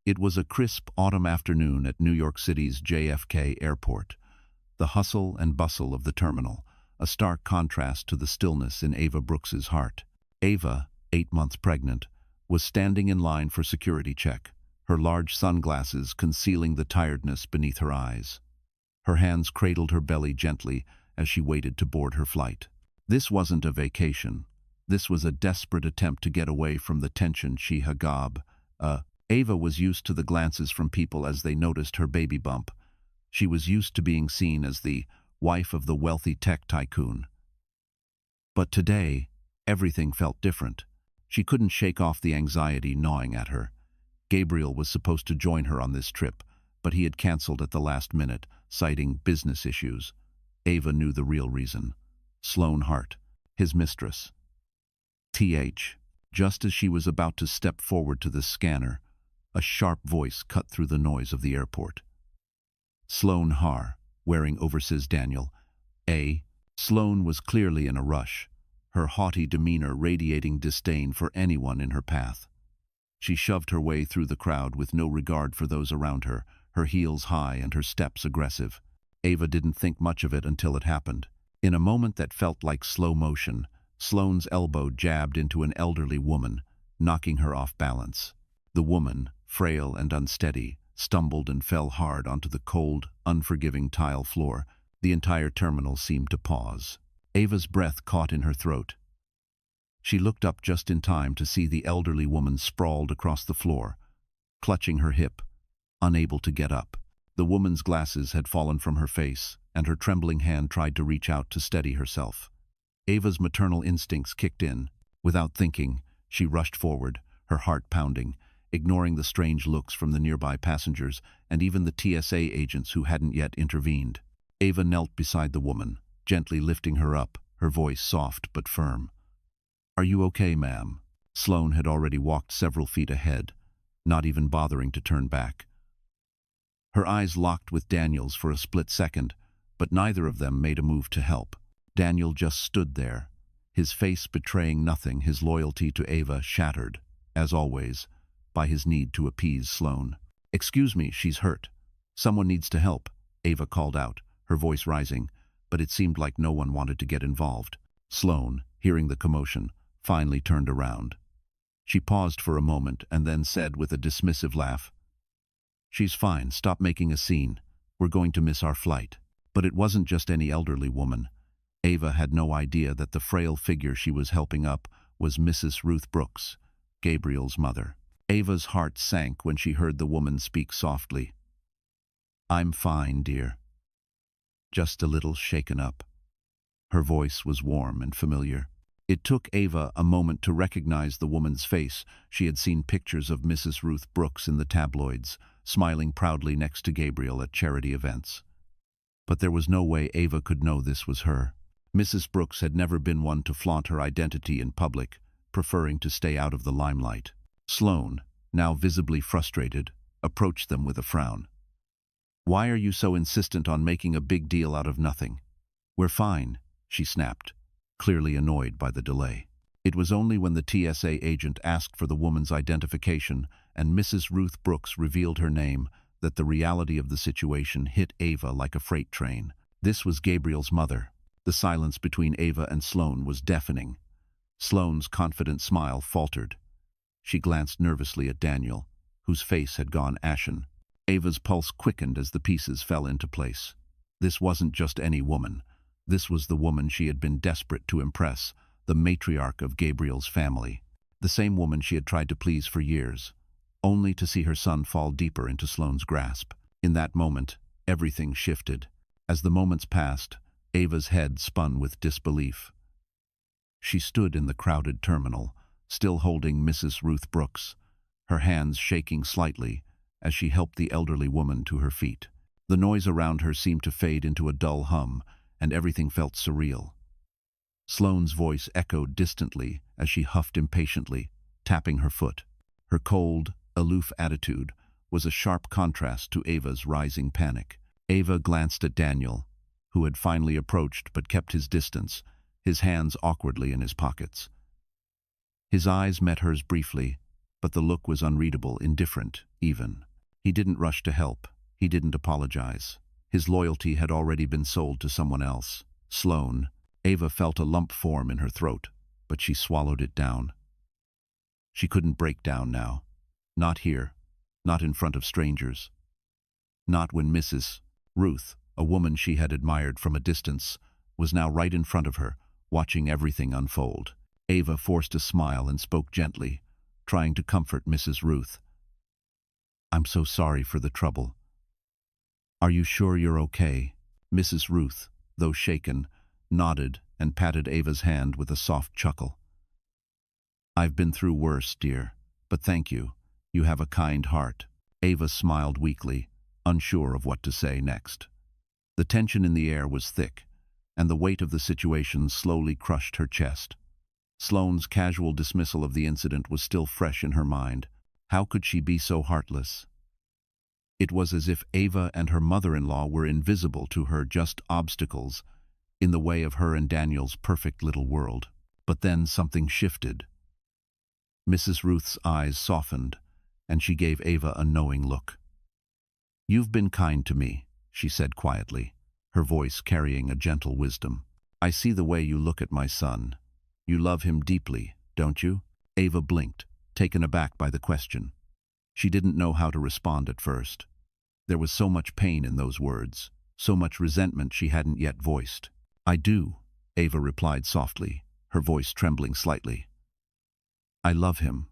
It was a crisp autumn afternoon at New York City's JFK Airport. The hustle and bustle of the terminal, a stark contrast to the stillness in Ava Brooks's heart. Ava, 8 months pregnant, was standing in line for security check, her large sunglasses concealing the tiredness beneath her eyes. Her hands cradled her belly gently as she waited to board her flight. This wasn't a vacation. This was a desperate attempt to get away from the tension she hagab. Ava was used to the glances from people as they noticed her baby bump. She was used to being seen as the wife of the wealthy tech tycoon. But today, everything felt different. She couldn't shake off the anxiety gnawing at her. Gabriel was supposed to join her on this trip, but he had canceled at the last minute, citing business issues. Ava knew the real reason. Sloane Hart, his mistress. Just as she was about to step forward to the scanner, a sharp voice cut through the noise of the airport. Sloane Har, wearing overseas Daniel. Sloane was clearly in a rush, her haughty demeanor radiating disdain for anyone in her path. She shoved her way through the crowd with no regard for those around her, her heels high and her steps aggressive. Ava didn't think much of it until it happened. In a moment that felt like slow motion, Sloane's elbow jabbed into an elderly woman, knocking her off balance. The woman, frail and unsteady, stumbled and fell hard onto the cold, unforgiving tile floor. The entire terminal seemed to pause. Ava's breath caught in her throat. She looked up just in time to see the elderly woman sprawled across the floor, clutching her hip, unable to get up. The woman's glasses had fallen from her face, and her trembling hand tried to reach out to steady herself. Ava's maternal instincts kicked in. Without thinking, she rushed forward, her heart pounding, ignoring the strange looks from the nearby passengers and even the TSA agents who hadn't yet intervened. Ava knelt beside the woman, gently lifting her up, her voice soft but firm. "Are you okay, ma'am?" Sloane had already walked several feet ahead, not even bothering to turn back. Her eyes locked with Daniel's for a split second, but neither of them made a move to help. Daniel just stood there, his face betraying nothing, his loyalty to Ava shattered, as always, by his need to appease Sloane. "Excuse me, she's hurt. Someone needs to help," Ava called out, her voice rising, but it seemed like no one wanted to get involved. Sloane, hearing the commotion, finally turned around. She paused for a moment and then said with a dismissive laugh, "She's fine, stop making a scene. We're going to miss our flight." But it wasn't just any elderly woman. Ava had no idea that the frail figure she was helping up was Mrs. Ruth Brooks, Gabriel's mother. Ava's heart sank when she heard the woman speak softly. "I'm fine, dear. Just a little shaken up." Her voice was warm and familiar. It took Ava a moment to recognize the woman's face. She had seen pictures of Mrs. Ruth Brooks in the tabloids, smiling proudly next to Gabriel at charity events. But there was no way Ava could know this was her. Mrs. Brooks had never been one to flaunt her identity in public, preferring to stay out of the limelight. Sloane, now visibly frustrated, approached them with a frown. "Why are you so insistent on making a big deal out of nothing?" "We're fine," she snapped, clearly annoyed by the delay. It was only when the TSA agent asked for the woman's identification and Mrs. Ruth Brooks revealed her name that the reality of the situation hit Ava like a freight train. This was Gabriel's mother. The silence between Ava and Sloane was deafening. Sloane's confident smile faltered. She glanced nervously at Daniel, whose face had gone ashen. Ava's pulse quickened as the pieces fell into place. This wasn't just any woman. This was the woman she had been desperate to impress, the matriarch of Gabriel's family. The same woman she had tried to please for years, only to see her son fall deeper into Sloane's grasp. In that moment, everything shifted. As the moments passed, Ava's head spun with disbelief. She stood in the crowded terminal, still holding Mrs. Ruth Brooks, her hands shaking slightly as she helped the elderly woman to her feet. The noise around her seemed to fade into a dull hum, and everything felt surreal. Sloane's voice echoed distantly as she huffed impatiently, tapping her foot. Her cold, aloof attitude was a sharp contrast to Ava's rising panic. Ava glanced at Daniel, who had finally approached but kept his distance, his hands awkwardly in his pockets. His eyes met hers briefly, but the look was unreadable, indifferent, even. He didn't rush to help. He didn't apologize. His loyalty had already been sold to someone else. Sloane. Ava felt a lump form in her throat, but she swallowed it down. She couldn't break down now. Not here. Not in front of strangers. Not when Mrs. Ruth, a woman she had admired from a distance, was now right in front of her, watching everything unfold. Ava forced a smile and spoke gently, trying to comfort Mrs. Ruth. "I'm so sorry for the trouble. Are you sure you're okay?" Mrs. Ruth, though shaken, nodded and patted Ava's hand with a soft chuckle. "I've been through worse, dear, but thank you. You have a kind heart." Ava smiled weakly, unsure of what to say next. The tension in the air was thick, and the weight of the situation slowly crushed her chest. Sloane's casual dismissal of the incident was still fresh in her mind. How could she be so heartless? It was as if Ava and her mother-in-law were invisible to her, just obstacles in the way of her and Daniel's perfect little world. But then something shifted. Mrs. Ruth's eyes softened, and she gave Ava a knowing look. "You've been kind to me," she said quietly, her voice carrying a gentle wisdom. "I see the way you look at my son. You love him deeply, don't you?" Ava blinked, taken aback by the question. She didn't know how to respond at first. There was so much pain in those words, so much resentment she hadn't yet voiced. "I do," Ava replied softly, her voice trembling slightly. "I love him.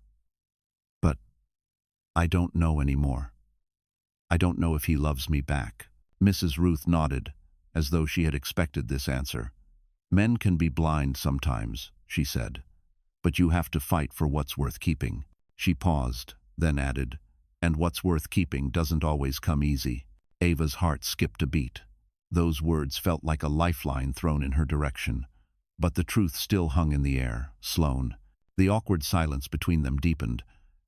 But I don't know anymore. I don't know if he loves me back." Mrs. Ruth nodded, as though she had expected this answer. "Men can be blind sometimes," she said, "but you have to fight for what's worth keeping." She paused, then added, "And what's worth keeping doesn't always come easy." Ava's heart skipped a beat. Those words felt like a lifeline thrown in her direction. But the truth still hung in the air. Sloane. The awkward silence between them deepened,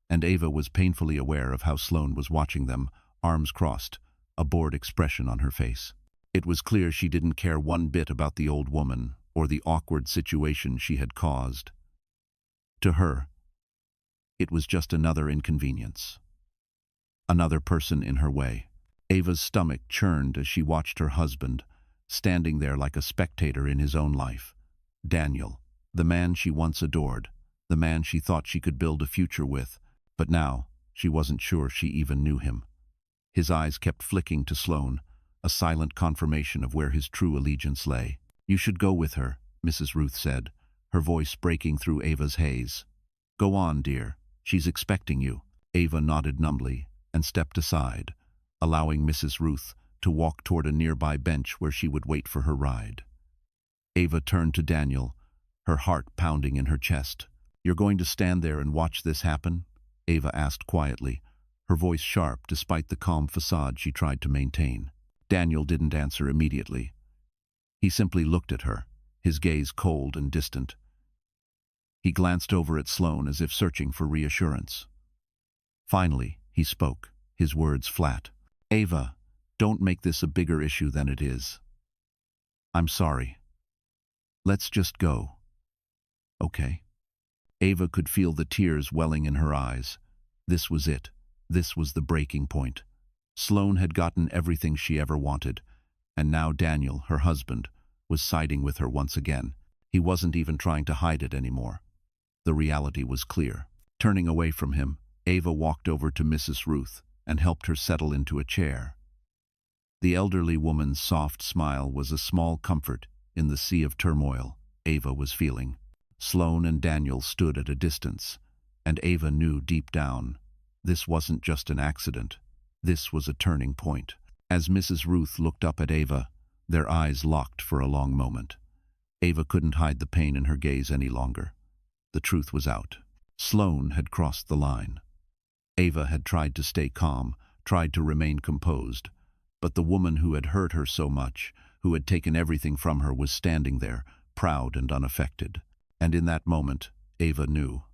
and Ava was painfully aware of how Sloane was watching them, arms crossed, a bored expression on her face. It was clear she didn't care one bit about the old woman or the awkward situation she had caused. To her, it was just another inconvenience. Another person in her way. Ava's stomach churned as she watched her husband, standing there like a spectator in his own life. Daniel, the man she once adored, the man she thought she could build a future with, but now she wasn't sure she even knew him. His eyes kept flicking to Sloane, a silent confirmation of where his true allegiance lay. "You should go with her," Mrs. Ruth said, her voice breaking through Ava's haze. "Go on, dear. She's expecting you." Ava nodded numbly and stepped aside, allowing Mrs. Ruth to walk toward a nearby bench where she would wait for her ride. Ava turned to Daniel, her heart pounding in her chest. "You're going to stand there and watch this happen?" Ava asked quietly, her voice sharp despite the calm facade she tried to maintain. Daniel didn't answer immediately. He simply looked at her, his gaze cold and distant. He glanced over at Sloane as if searching for reassurance. Finally, he spoke, his words flat. "Ava, don't make this a bigger issue than it is. I'm sorry. Let's just go. Okay?" Ava could feel the tears welling in her eyes. This was it. This was the breaking point. Sloane had gotten everything she ever wanted, and now Daniel, her husband, was siding with her once again. He wasn't even trying to hide it anymore. The reality was clear. Turning away from him, Ava walked over to Mrs. Ruth and helped her settle into a chair. The elderly woman's soft smile was a small comfort in the sea of turmoil Ava was feeling. Sloane and Daniel stood at a distance, and Ava knew deep down this wasn't just an accident. This was a turning point. As Mrs. Ruth looked up at Ava, their eyes locked for a long moment. Ava couldn't hide the pain in her gaze any longer. The truth was out. Sloane had crossed the line. Ava had tried to stay calm, tried to remain composed, but the woman who had hurt her so much, who had taken everything from her, was standing there, proud and unaffected. And in that moment, Ava knew.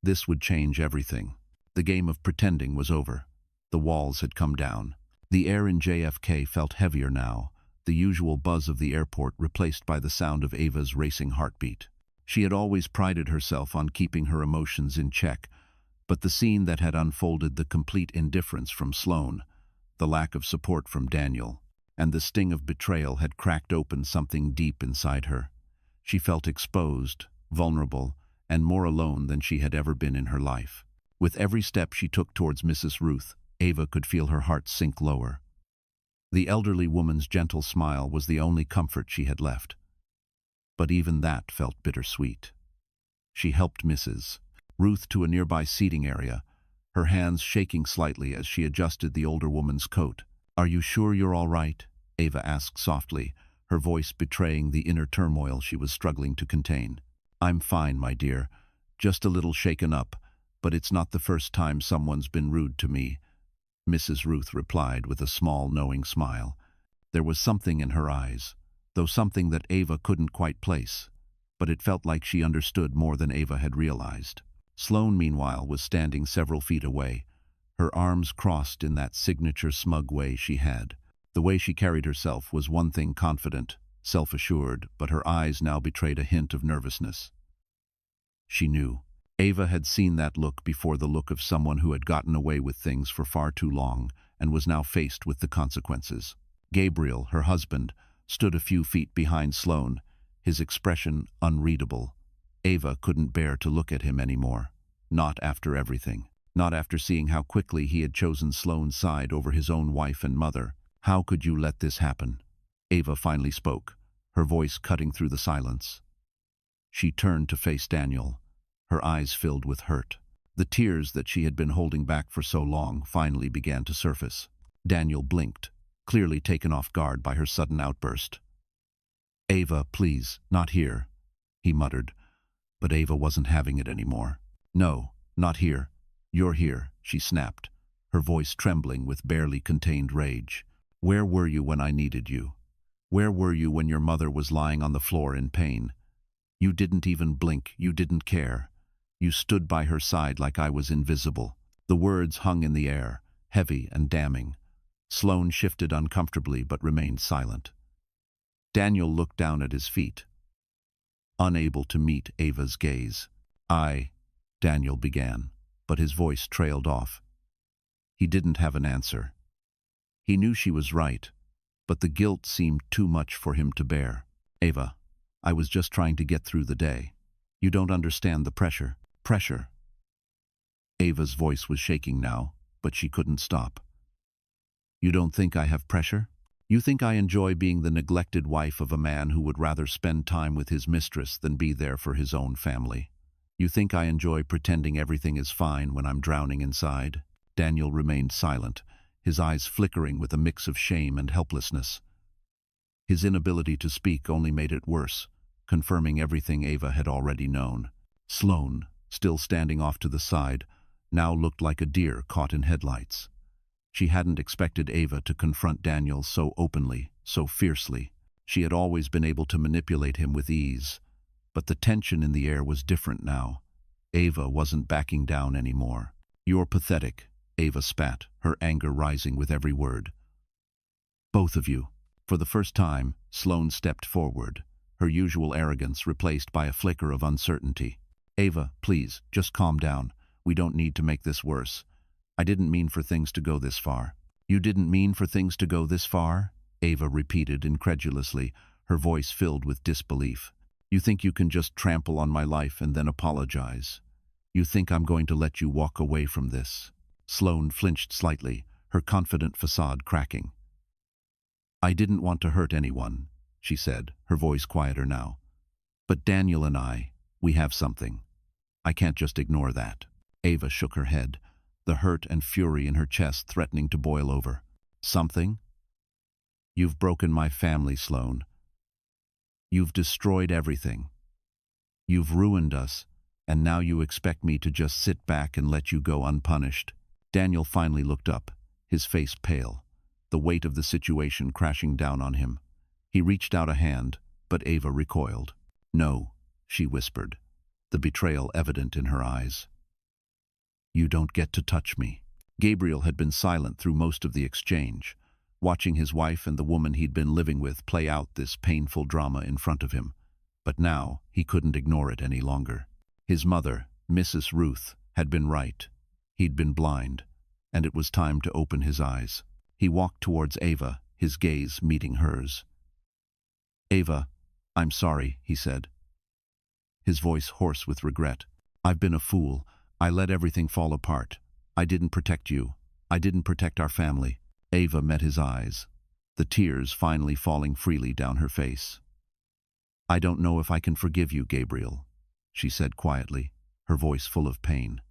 This would change everything. The game of pretending was over. The walls had come down. The air in JFK felt heavier now, the usual buzz of the airport replaced by the sound of Ava's racing heartbeat. She had always prided herself on keeping her emotions in check, But the scene that had unfolded, the complete indifference from Sloane, the lack of support from Daniel, and the sting of betrayal had cracked open something deep inside her. She felt exposed, vulnerable, and more alone than she had ever been in her life. With every step she took towards Mrs. Ruth, Ava could feel her heart sink lower. The elderly woman's gentle smile was the only comfort she had left. But even that felt bittersweet. She helped Mrs. Ruth to a nearby seating area, her hands shaking slightly as she adjusted the older woman's coat. "Are you sure you're all right?" Ava asked softly, her voice betraying the inner turmoil she was struggling to contain. "I'm fine, my dear. Just a little shaken up, but it's not the first time someone's been rude to me," Mrs. Ruth replied with a small, knowing smile. There was something in her eyes, though something that Ava couldn't quite place, but it felt like she understood more than Ava had realized. Sloane, meanwhile, was standing several feet away, her arms crossed in that signature smug way she had. The way she carried herself was one thing, confident, self-assured, but her eyes now betrayed a hint of nervousness. She knew. Ava had seen that look before, the look of someone who had gotten away with things for far too long and was now faced with the consequences. Gabriel, her husband, stood a few feet behind Sloane, his expression unreadable. Ava couldn't bear to look at him anymore. Not after everything. Not after seeing how quickly he had chosen Sloane's side over his own wife and mother. "How could you let this happen?" Ava finally spoke, her voice cutting through the silence. She turned to face Daniel, her eyes filled with hurt. The tears that she had been holding back for so long finally began to surface. Daniel blinked, clearly taken off guard by her sudden outburst. "Ava, please, not here," he muttered, but Ava wasn't having it anymore. "No, not here. You're here," she snapped, her voice trembling with barely contained rage. "Where were you when I needed you? Where were you when your mother was lying on the floor in pain? You didn't even blink, you didn't care. You stood by her side like I was invisible." The words hung in the air, heavy and damning. Sloane shifted uncomfortably but remained silent. Daniel looked down at his feet, unable to meet Ava's gaze. Daniel began, but his voice trailed off. He didn't have an answer. He knew she was right, but the guilt seemed too much for him to bear. "Ava, I was just trying to get through the day. You don't understand the pressure." "Pressure?" Ava's voice was shaking now, but she couldn't stop. "You don't think I have pressure? You think I enjoy being the neglected wife of a man who would rather spend time with his mistress than be there for his own family? You think I enjoy pretending everything is fine when I'm drowning inside?" Daniel remained silent, his eyes flickering with a mix of shame and helplessness. His inability to speak only made it worse, confirming everything Ava had already known. Sloane, still standing off to the side, now looked like a deer caught in headlights. She hadn't expected Ava to confront Daniel so openly, so fiercely. She had always been able to manipulate him with ease, but the tension in the air was different now. Ava wasn't backing down anymore. "You're pathetic," Ava spat, her anger rising with every word. "Both of you." For the first time, Sloane stepped forward, her usual arrogance replaced by a flicker of uncertainty. "Ava, please, just calm down. We don't need to make this worse. I didn't mean for things to go this far." "You didn't mean for things to go this far?" Ava repeated incredulously, her voice filled with disbelief. "You think you can just trample on my life and then apologize? You think I'm going to let you walk away from this?" Sloane flinched slightly, her confident facade cracking. "I didn't want to hurt anyone," she said, her voice quieter now. "But Daniel and we have something. I can't just ignore that." Ava shook her head, the hurt and fury in her chest threatening to boil over. "Something? You've broken my family, Sloane. You've destroyed everything. You've ruined us, and now you expect me to just sit back and let you go unpunished." Daniel finally looked up, his face pale, the weight of the situation crashing down on him. He reached out a hand, but Ava recoiled. "No," she whispered, the betrayal evident in her eyes. "You don't get to touch me." Gabriel had been silent through most of the exchange, watching his wife and the woman he'd been living with play out this painful drama in front of him. But now he couldn't ignore it any longer. His mother, Mrs. Ruth, had been right. He'd been blind, and it was time to open his eyes. He walked towards Ava, his gaze meeting hers. "Ava, I'm sorry," he said, his voice hoarse with regret. "I've been a fool. I let everything fall apart. I didn't protect you. I didn't protect our family." Ava met his eyes, the tears finally falling freely down her face. "I don't know if I can forgive you, Gabriel," she said quietly, her voice full of pain.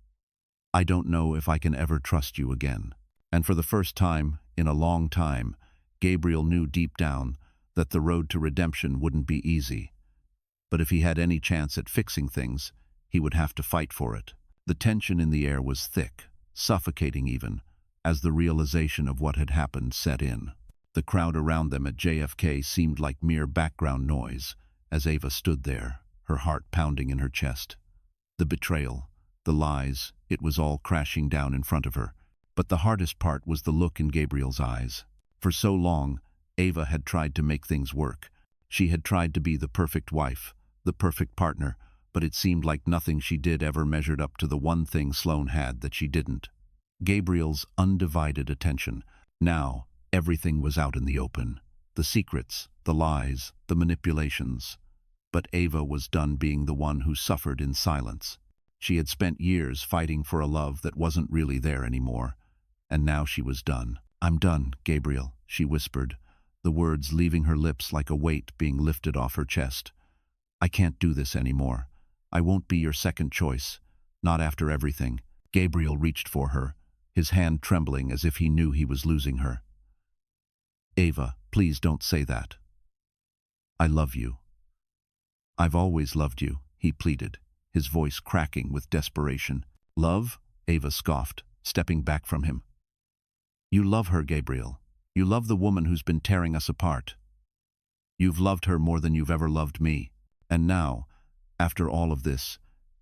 "I don't know if I can ever trust you again." And for the first time in a long time, Gabriel knew deep down that the road to redemption wouldn't be easy. But if he had any chance at fixing things, he would have to fight for it. The tension in the air was thick, suffocating even, as the realization of what had happened set in. The crowd around them at JFK seemed like mere background noise as Ava stood there, her heart pounding in her chest. The betrayal, the lies, it was all crashing down in front of her. But the hardest part was the look in Gabriel's eyes. For so long, Ava had tried to make things work. She had tried to be the perfect wife, the perfect partner, but it seemed like nothing she did ever measured up to the one thing Sloane had that she didn't. Gabriel's undivided attention. Now, everything was out in the open. The secrets, the lies, the manipulations. But Ava was done being the one who suffered in silence. She had spent years fighting for a love that wasn't really there anymore. And now she was done. "I'm done, Gabriel," she whispered, the words leaving her lips like a weight being lifted off her chest. "I can't do this anymore. I won't be your second choice. Not after everything." Gabriel reached for her, his hand trembling as if he knew he was losing her. "Ava, please don't say that. I love you. I've always loved you," he pleaded, his voice cracking with desperation. "Love?" Ava scoffed, stepping back from him. "You love her, Gabriel. You love the woman who's been tearing us apart. You've loved her more than you've ever loved me. And now, after all of this,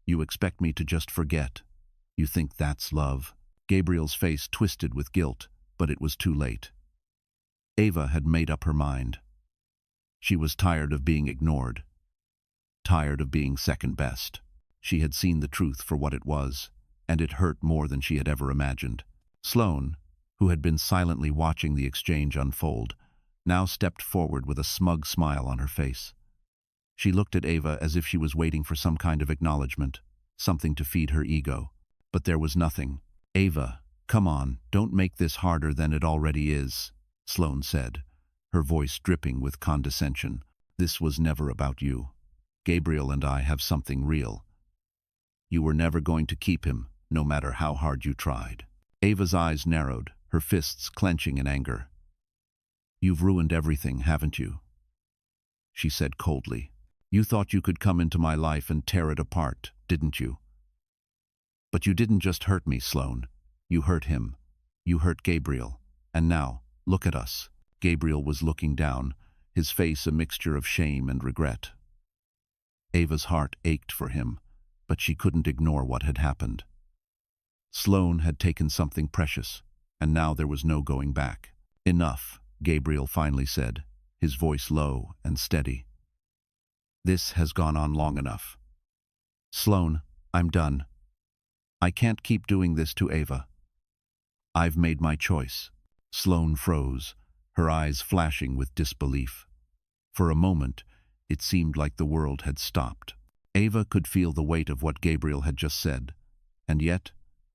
you expect me to just forget. You think that's love?" Gabriel's face twisted with guilt, but it was too late. Ava had made up her mind. She was tired of being ignored, tired of being second best. She had seen the truth for what it was, and it hurt more than she had ever imagined. Sloane, who had been silently watching the exchange unfold, now stepped forward with a smug smile on her face. She looked at Ava as if she was waiting for some kind of acknowledgement, something to feed her ego. But there was nothing. "Ava, come on, don't make this harder than it already is," Sloane said, her voice dripping with condescension. "This was never about you. Gabriel and I have something real. You were never going to keep him, no matter how hard you tried." Ava's eyes narrowed, her fists clenching in anger. "You've ruined everything, haven't you?" she said coldly. "You thought you could come into my life and tear it apart, didn't you? But you didn't just hurt me, Sloane. You hurt him. You hurt Gabriel. And now, look at us." Gabriel was looking down, his face a mixture of shame and regret. Ava's heart ached for him, but she couldn't ignore what had happened. Sloane had taken something precious, and now there was no going back. "Enough," Gabriel finally said, his voice low and steady. "This has gone on long enough. Sloane, I'm done. I can't keep doing this to Ava. I've made my choice." Sloane froze, her eyes flashing with disbelief. For a moment, it seemed like the world had stopped. Ava could feel the weight of what Gabriel had just said, and yet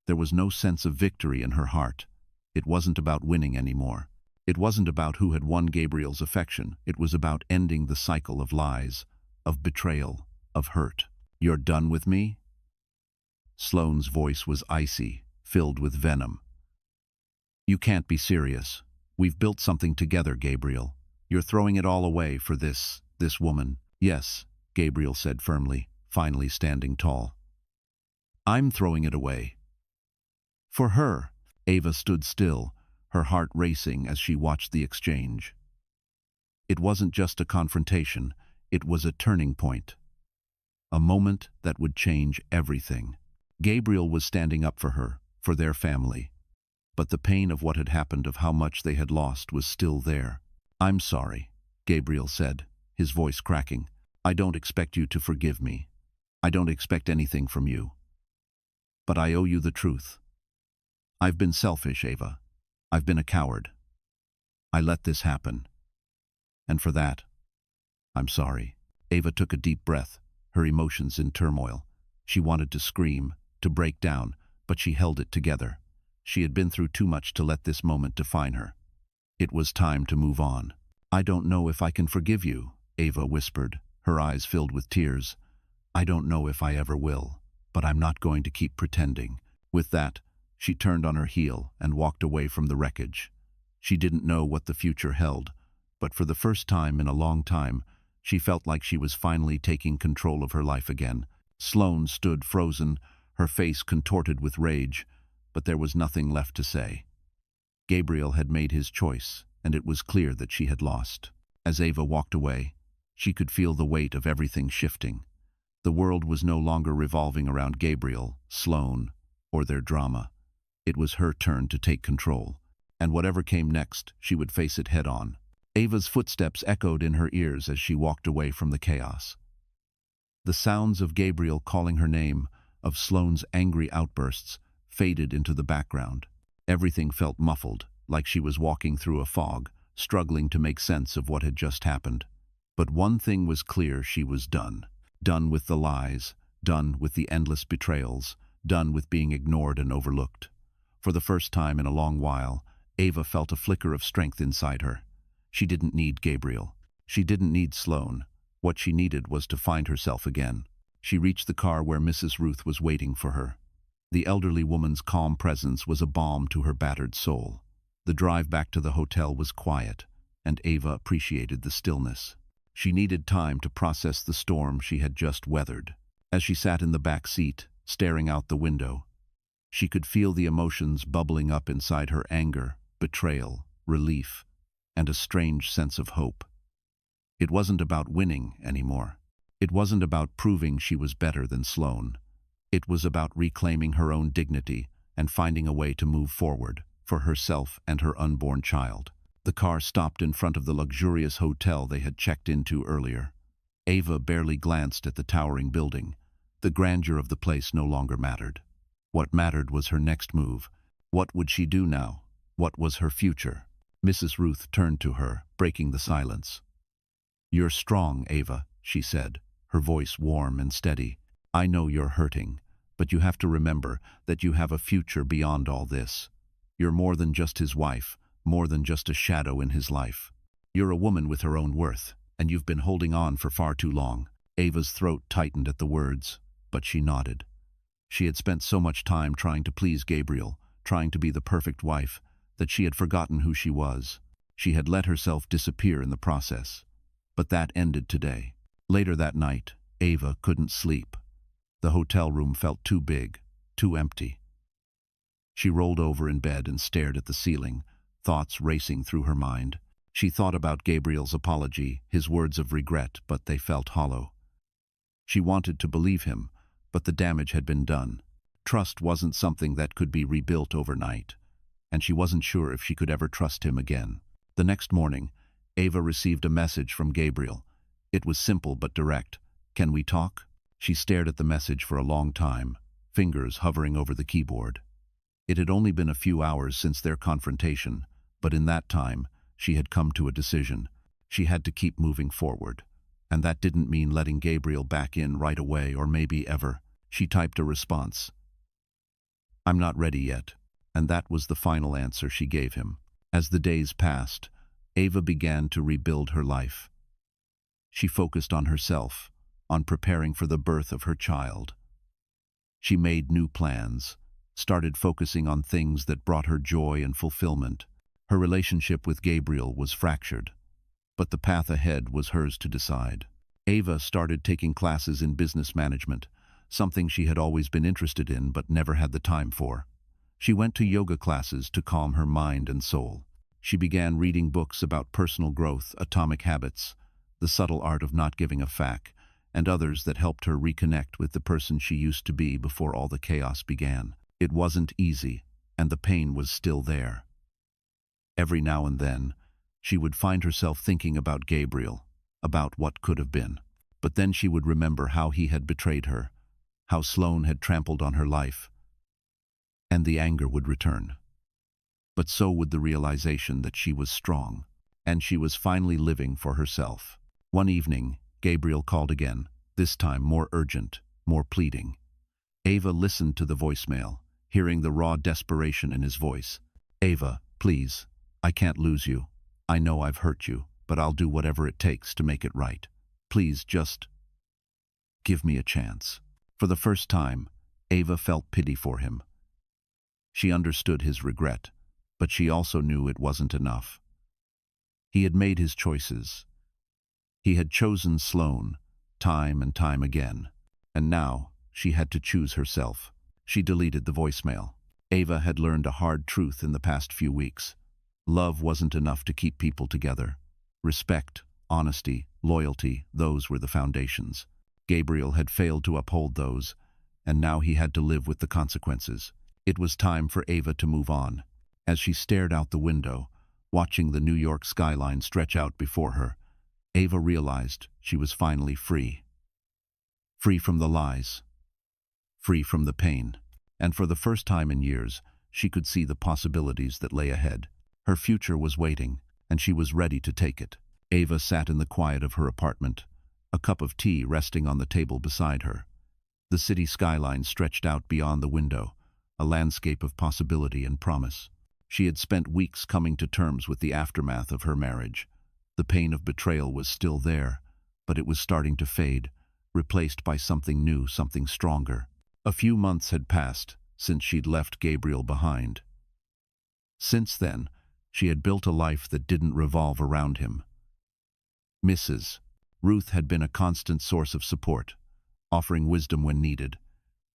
there was no sense of victory in her heart. It wasn't about winning anymore. It wasn't about who had won Gabriel's affection. It was about ending the cycle of lies, of betrayal, of hurt. "You're done with me?" Sloane's voice was icy, filled with venom. "You can't be serious. We've built something together, Gabriel. You're throwing it all away for this woman." "Yes," Gabriel said firmly, finally standing tall. "I'm throwing it away. For her." Ava stood still, her heart racing as she watched the exchange. It wasn't just a confrontation, it was a turning point. A moment that would change everything. Gabriel was standing up for her, for their family. But the pain of what had happened, of how much they had lost, was still there. "I'm sorry," Gabriel said, his voice cracking. "I don't expect you to forgive me. I don't expect anything from you. But I owe you the truth. I've been selfish, Ava. I've been a coward. I let this happen. And for that, I'm sorry. Ava took a deep breath, her emotions in turmoil. She wanted to scream, to break down, but she held it together. She had been through too much to let this moment define her. It was time to move on. I don't know if I can forgive you, Ava whispered, her eyes filled with tears. I don't know if I ever will, but I'm not going to keep pretending. With that, she turned on her heel and walked away from the wreckage. She didn't know what the future held, but for the first time in a long time, she felt like she was finally taking control of her life again. Sloane stood frozen, her face contorted with rage, but there was nothing left to say. Gabriel had made his choice, and it was clear that she had lost. As Ava walked away, she could feel the weight of everything shifting. The world was no longer revolving around Gabriel, Sloane, or their drama. It was her turn to take control, and whatever came next, she would face it head-on. Ava's footsteps echoed in her ears as she walked away from the chaos. The sounds of Gabriel calling her name, of Sloane's angry outbursts, faded into the background. Everything felt muffled, like she was walking through a fog, struggling to make sense of what had just happened. But one thing was clear: she was done. Done with the lies, done with the endless betrayals, done with being ignored and overlooked. For the first time in a long while, Ava felt a flicker of strength inside her. She didn't need Gabriel. She didn't need Sloane. What she needed was to find herself again. She reached the car where Mrs. Ruth was waiting for her. The elderly woman's calm presence was a balm to her battered soul. The drive back to the hotel was quiet, and Ava appreciated the stillness. She needed time to process the storm she had just weathered. As she sat in the back seat, staring out the window, she could feel the emotions bubbling up inside her: anger, betrayal, relief, and a strange sense of hope. It wasn't about winning anymore. It wasn't about proving she was better than Sloane. It was about reclaiming her own dignity and finding a way to move forward for herself and her unborn child. The car stopped in front of the luxurious hotel they had checked into earlier. Ava barely glanced at the towering building. The grandeur of the place no longer mattered. What mattered was her next move. What would she do now? What was her future? Mrs. Ruth turned to her, breaking the silence. "You're strong, Ava," she said, her voice warm and steady. "I know you're hurting, but you have to remember that you have a future beyond all this. You're more than just his wife, more than just a shadow in his life. You're a woman with her own worth, and you've been holding on for far too long." Ava's throat tightened at the words, but she nodded. She had spent so much time trying to please Gabriel, trying to be the perfect wife, that she had forgotten who she was. She had let herself disappear in the process. But that ended today. Later that night, Ava couldn't sleep. The hotel room felt too big, too empty. She rolled over in bed and stared at the ceiling, thoughts racing through her mind. She thought about Gabriel's apology, his words of regret, but they felt hollow. She wanted to believe him, but the damage had been done. Trust wasn't something that could be rebuilt overnight, and she wasn't sure if she could ever trust him again. The next morning, Ava received a message from Gabriel. It was simple but direct. "Can we talk?" She stared at the message for a long time, fingers hovering over the keyboard. It had only been a few hours since their confrontation, but in that time, she had come to a decision. She had to keep moving forward. And that didn't mean letting Gabriel back in right away or maybe ever. She typed a response. "I'm not ready yet." And that was the final answer she gave him. As the days passed, Ava began to rebuild her life. She focused on herself, on preparing for the birth of her child. She made new plans, started focusing on things that brought her joy and fulfillment. Her relationship with Gabriel was fractured, but the path ahead was hers to decide. Ava started taking classes in business management, something she had always been interested in but never had the time for. She went to yoga classes to calm her mind and soul. She began reading books about personal growth, atomic habits, the subtle art of not giving a fuck, and others that helped her reconnect with the person she used to be before all the chaos began. It wasn't easy, and the pain was still there. Every now and then, she would find herself thinking about Gabriel, about what could have been. But then she would remember how he had betrayed her, how Sloane had trampled on her life, and the anger would return. But so would the realization that she was strong, and she was finally living for herself. One evening, Gabriel called again, this time more urgent, more pleading. Ava listened to the voicemail, hearing the raw desperation in his voice. "Ava, please, I can't lose you. I know I've hurt you, but I'll do whatever it takes to make it right. Please just give me a chance." For the first time, Ava felt pity for him. She understood his regret, but she also knew it wasn't enough. He had made his choices. He had chosen Sloane, time and time again, and now she had to choose herself. She deleted the voicemail. Ava had learned a hard truth in the past few weeks. Love wasn't enough to keep people together. Respect, honesty, loyalty, those were the foundations. Gabriel had failed to uphold those, and now he had to live with the consequences. It was time for Ava to move on. As she stared out the window, watching the New York skyline stretch out before her, Ava realized she was finally free. Free from the lies. Free from the pain. And for the first time in years, she could see the possibilities that lay ahead. Her future was waiting, and she was ready to take it. Ava sat in the quiet of her apartment, a cup of tea resting on the table beside her. The city skyline stretched out beyond the window, a landscape of possibility and promise. She had spent weeks coming to terms with the aftermath of her marriage. The pain of betrayal was still there, but it was starting to fade, replaced by something new, something stronger. A few months had passed since she'd left Gabriel behind. Since then, she had built a life that didn't revolve around him. Mrs. Ruth had been a constant source of support, offering wisdom when needed,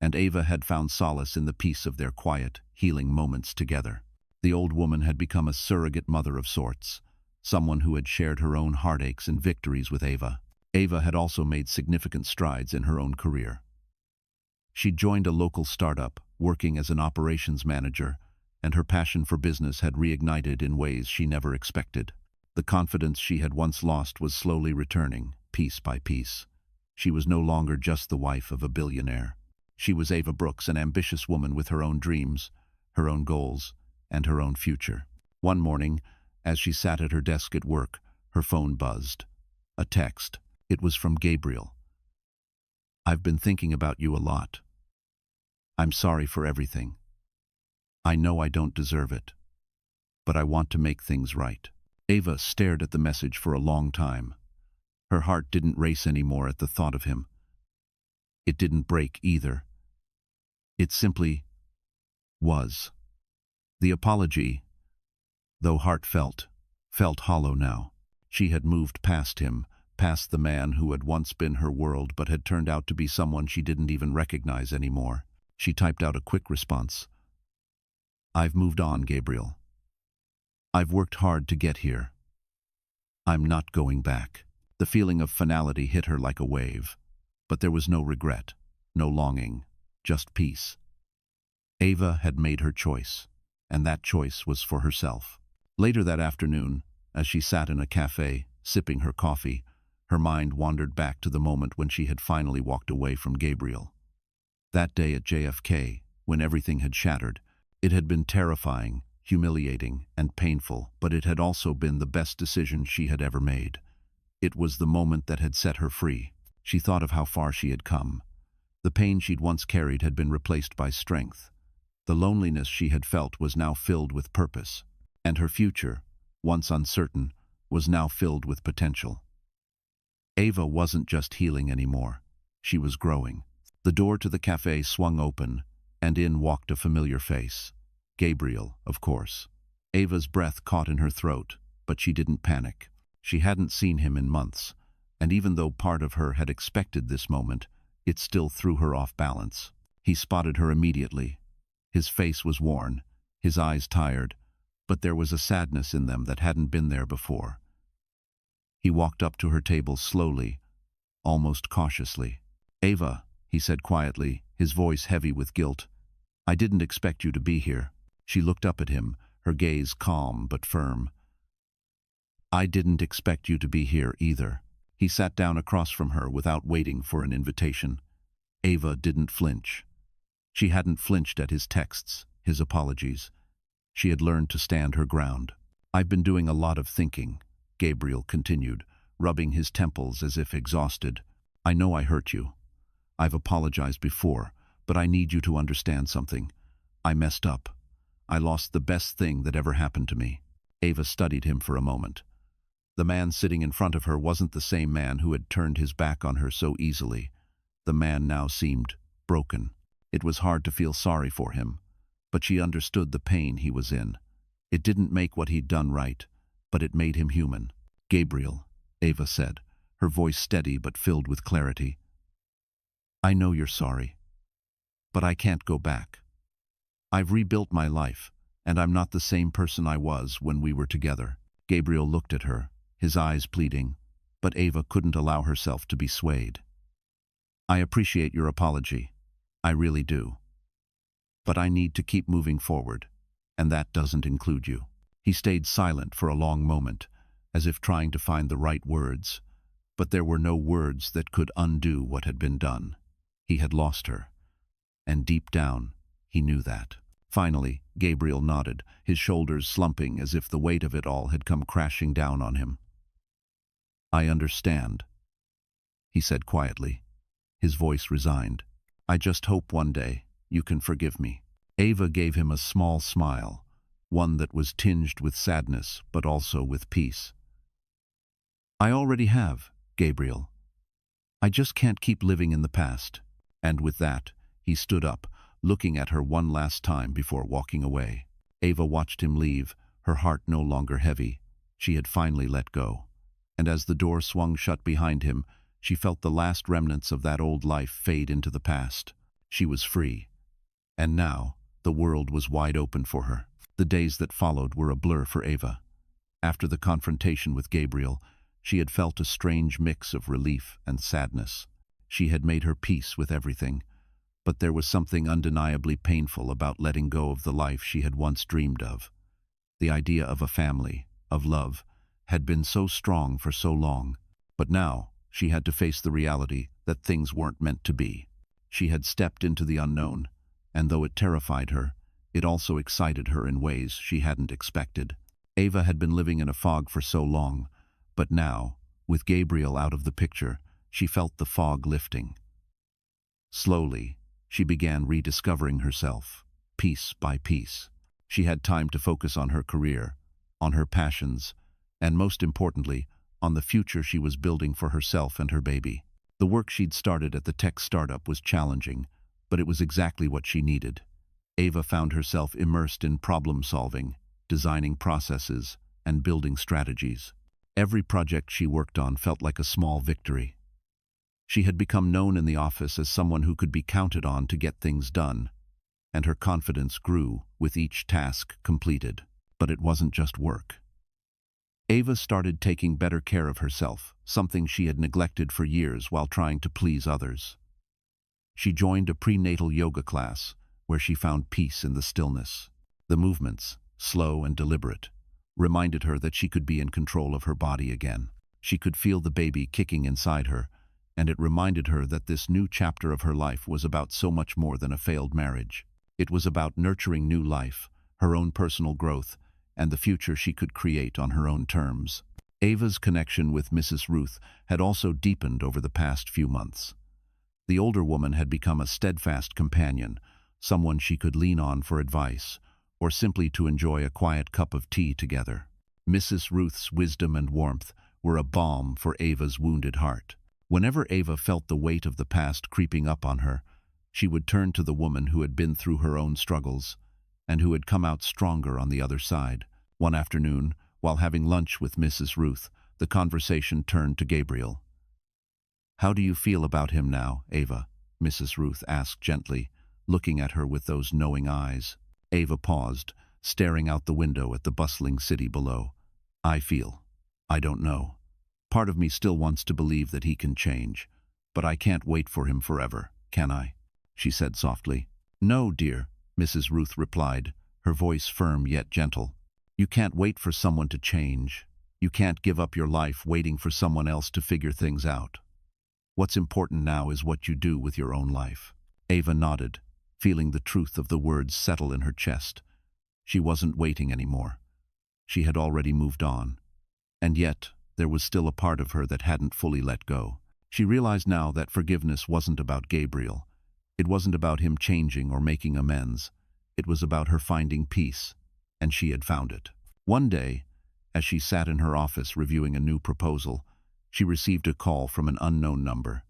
and Ava had found solace in the peace of their quiet, healing moments together. The old woman had become a surrogate mother of sorts, someone who had shared her own heartaches and victories with Ava. Ava had also made significant strides in her own career. She joined a local startup, working as an operations manager, and her passion for business had reignited in ways she never expected. The confidence she had once lost was slowly returning, piece by piece. She was no longer just the wife of a billionaire. She was Ava Brooks, an ambitious woman with her own dreams, her own goals, and her own future. One morning, as she sat at her desk at work, her phone buzzed. A text. It was from Gabriel. "I've been thinking about you a lot. I'm sorry for everything. I know I don't deserve it, but I want to make things right." Ava stared at the message for a long time. Her heart didn't race anymore at the thought of him. It didn't break either. It simply was. The apology, though heartfelt, felt hollow now. She had moved past him, past the man who had once been her world but had turned out to be someone she didn't even recognize anymore. She typed out a quick response. "I've moved on, Gabriel. I've worked hard to get here. I'm not going back." The feeling of finality hit her like a wave, but there was no regret, no longing, just peace. Ava had made her choice, and that choice was for herself. Later that afternoon, as she sat in a cafe, sipping her coffee, her mind wandered back to the moment when she had finally walked away from Gabriel. That day at JFK, when everything had shattered, it had been terrifying, humiliating, and painful, but it had also been the best decision she had ever made. It was the moment that had set her free. She thought of how far she had come. The pain she'd once carried had been replaced by strength. The loneliness she had felt was now filled with purpose, and her future, once uncertain, was now filled with potential. Ava wasn't just healing anymore. She was growing. The door to the cafe swung open, and in walked a familiar face. Gabriel, of course. Ava's breath caught in her throat, but she didn't panic. She hadn't seen him in months, and even though part of her had expected this moment, it still threw her off balance. He spotted her immediately. His face was worn, his eyes tired, but there was a sadness in them that hadn't been there before. He walked up to her table slowly, almost cautiously. "Ava," he said quietly, his voice heavy with guilt, "I didn't expect you to be here." She looked up at him, her gaze calm but firm. "I didn't expect you to be here either." He sat down across from her without waiting for an invitation. Ava didn't flinch. She hadn't flinched at his texts, his apologies. She had learned to stand her ground. "I've been doing a lot of thinking," Gabriel continued, rubbing his temples as if exhausted. "I know I hurt you. I've apologized before, but I need you to understand something. I messed up. I lost the best thing that ever happened to me." Ava studied him for a moment. The man sitting in front of her wasn't the same man who had turned his back on her so easily. The man now seemed broken. It was hard to feel sorry for him, but she understood the pain he was in. It didn't make what he'd done right, but it made him human. "Gabriel," Ava said, her voice steady but filled with clarity. "I know you're sorry, but I can't go back. I've rebuilt my life, and I'm not the same person I was when we were together." Gabriel looked at her, his eyes pleading, but Ava couldn't allow herself to be swayed. "I appreciate your apology. I really do. But I need to keep moving forward, and that doesn't include you." He stayed silent for a long moment, as if trying to find the right words, but there were no words that could undo what had been done. He had lost her, and deep down, he knew that. Finally, Gabriel nodded, his shoulders slumping as if the weight of it all had come crashing down on him. "I understand," he said quietly, his voice resigned. "I just hope one day you can forgive me." Ava gave him a small smile, one that was tinged with sadness but also with peace. "I already have, Gabriel. I just can't keep living in the past." And with that, he stood up, looking at her one last time before walking away. Ava watched him leave, her heart no longer heavy. She had finally let go. And as the door swung shut behind him, she felt the last remnants of that old life fade into the past. She was free. And now, the world was wide open for her. The days that followed were a blur for Ava. After the confrontation with Gabriel, she had felt a strange mix of relief and sadness. She had made her peace with everything, but there was something undeniably painful about letting go of the life she had once dreamed of. The idea of a family, of love, had been so strong for so long, but now she had to face the reality that things weren't meant to be. She had stepped into the unknown, and though it terrified her, it also excited her in ways she hadn't expected. Ava had been living in a fog for so long, but now, with Gabriel out of the picture, she felt the fog lifting. Slowly, she began rediscovering herself, piece by piece. She had time to focus on her career, on her passions, and most importantly, on the future she was building for herself and her baby. The work she'd started at the tech startup was challenging, but it was exactly what she needed. Ava found herself immersed in problem-solving, designing processes, and building strategies. Every project she worked on felt like a small victory. She had become known in the office as someone who could be counted on to get things done, and her confidence grew with each task completed. But it wasn't just work. Ava started taking better care of herself, something she had neglected for years while trying to please others. She joined a prenatal yoga class, where she found peace in the stillness. The movements, slow and deliberate, reminded her that she could be in control of her body again. She could feel the baby kicking inside her, and it reminded her that this new chapter of her life was about so much more than a failed marriage. It was about nurturing new life, her own personal growth, and the future she could create on her own terms. Ava's connection with Mrs. Ruth had also deepened over the past few months. The older woman had become a steadfast companion, someone she could lean on for advice, or simply to enjoy a quiet cup of tea together. Mrs. Ruth's wisdom and warmth were a balm for Ava's wounded heart. Whenever Ava felt the weight of the past creeping up on her, she would turn to the woman who had been through her own struggles, and who had come out stronger on the other side. One afternoon, while having lunch with Mrs. Ruth, the conversation turned to Gabriel. "How do you feel about him now, Ava?" Mrs. Ruth asked gently, looking at her with those knowing eyes. Ava paused, staring out the window at the bustling city below. I don't know. Part of me still wants to believe that he can change, but I can't wait for him forever, can I?" she said softly. "No, dear," Mrs. Ruth replied, her voice firm yet gentle. "You can't wait for someone to change. You can't give up your life waiting for someone else to figure things out. What's important now is what you do with your own life." Ava nodded, feeling the truth of the words settle in her chest. She wasn't waiting anymore. She had already moved on. And yet, there was still a part of her that hadn't fully let go. She realized now that forgiveness wasn't about Gabriel. It wasn't about him changing or making amends. It was about her finding peace, and she had found it. One day, as she sat in her office reviewing a new proposal, she received a call from an unknown number.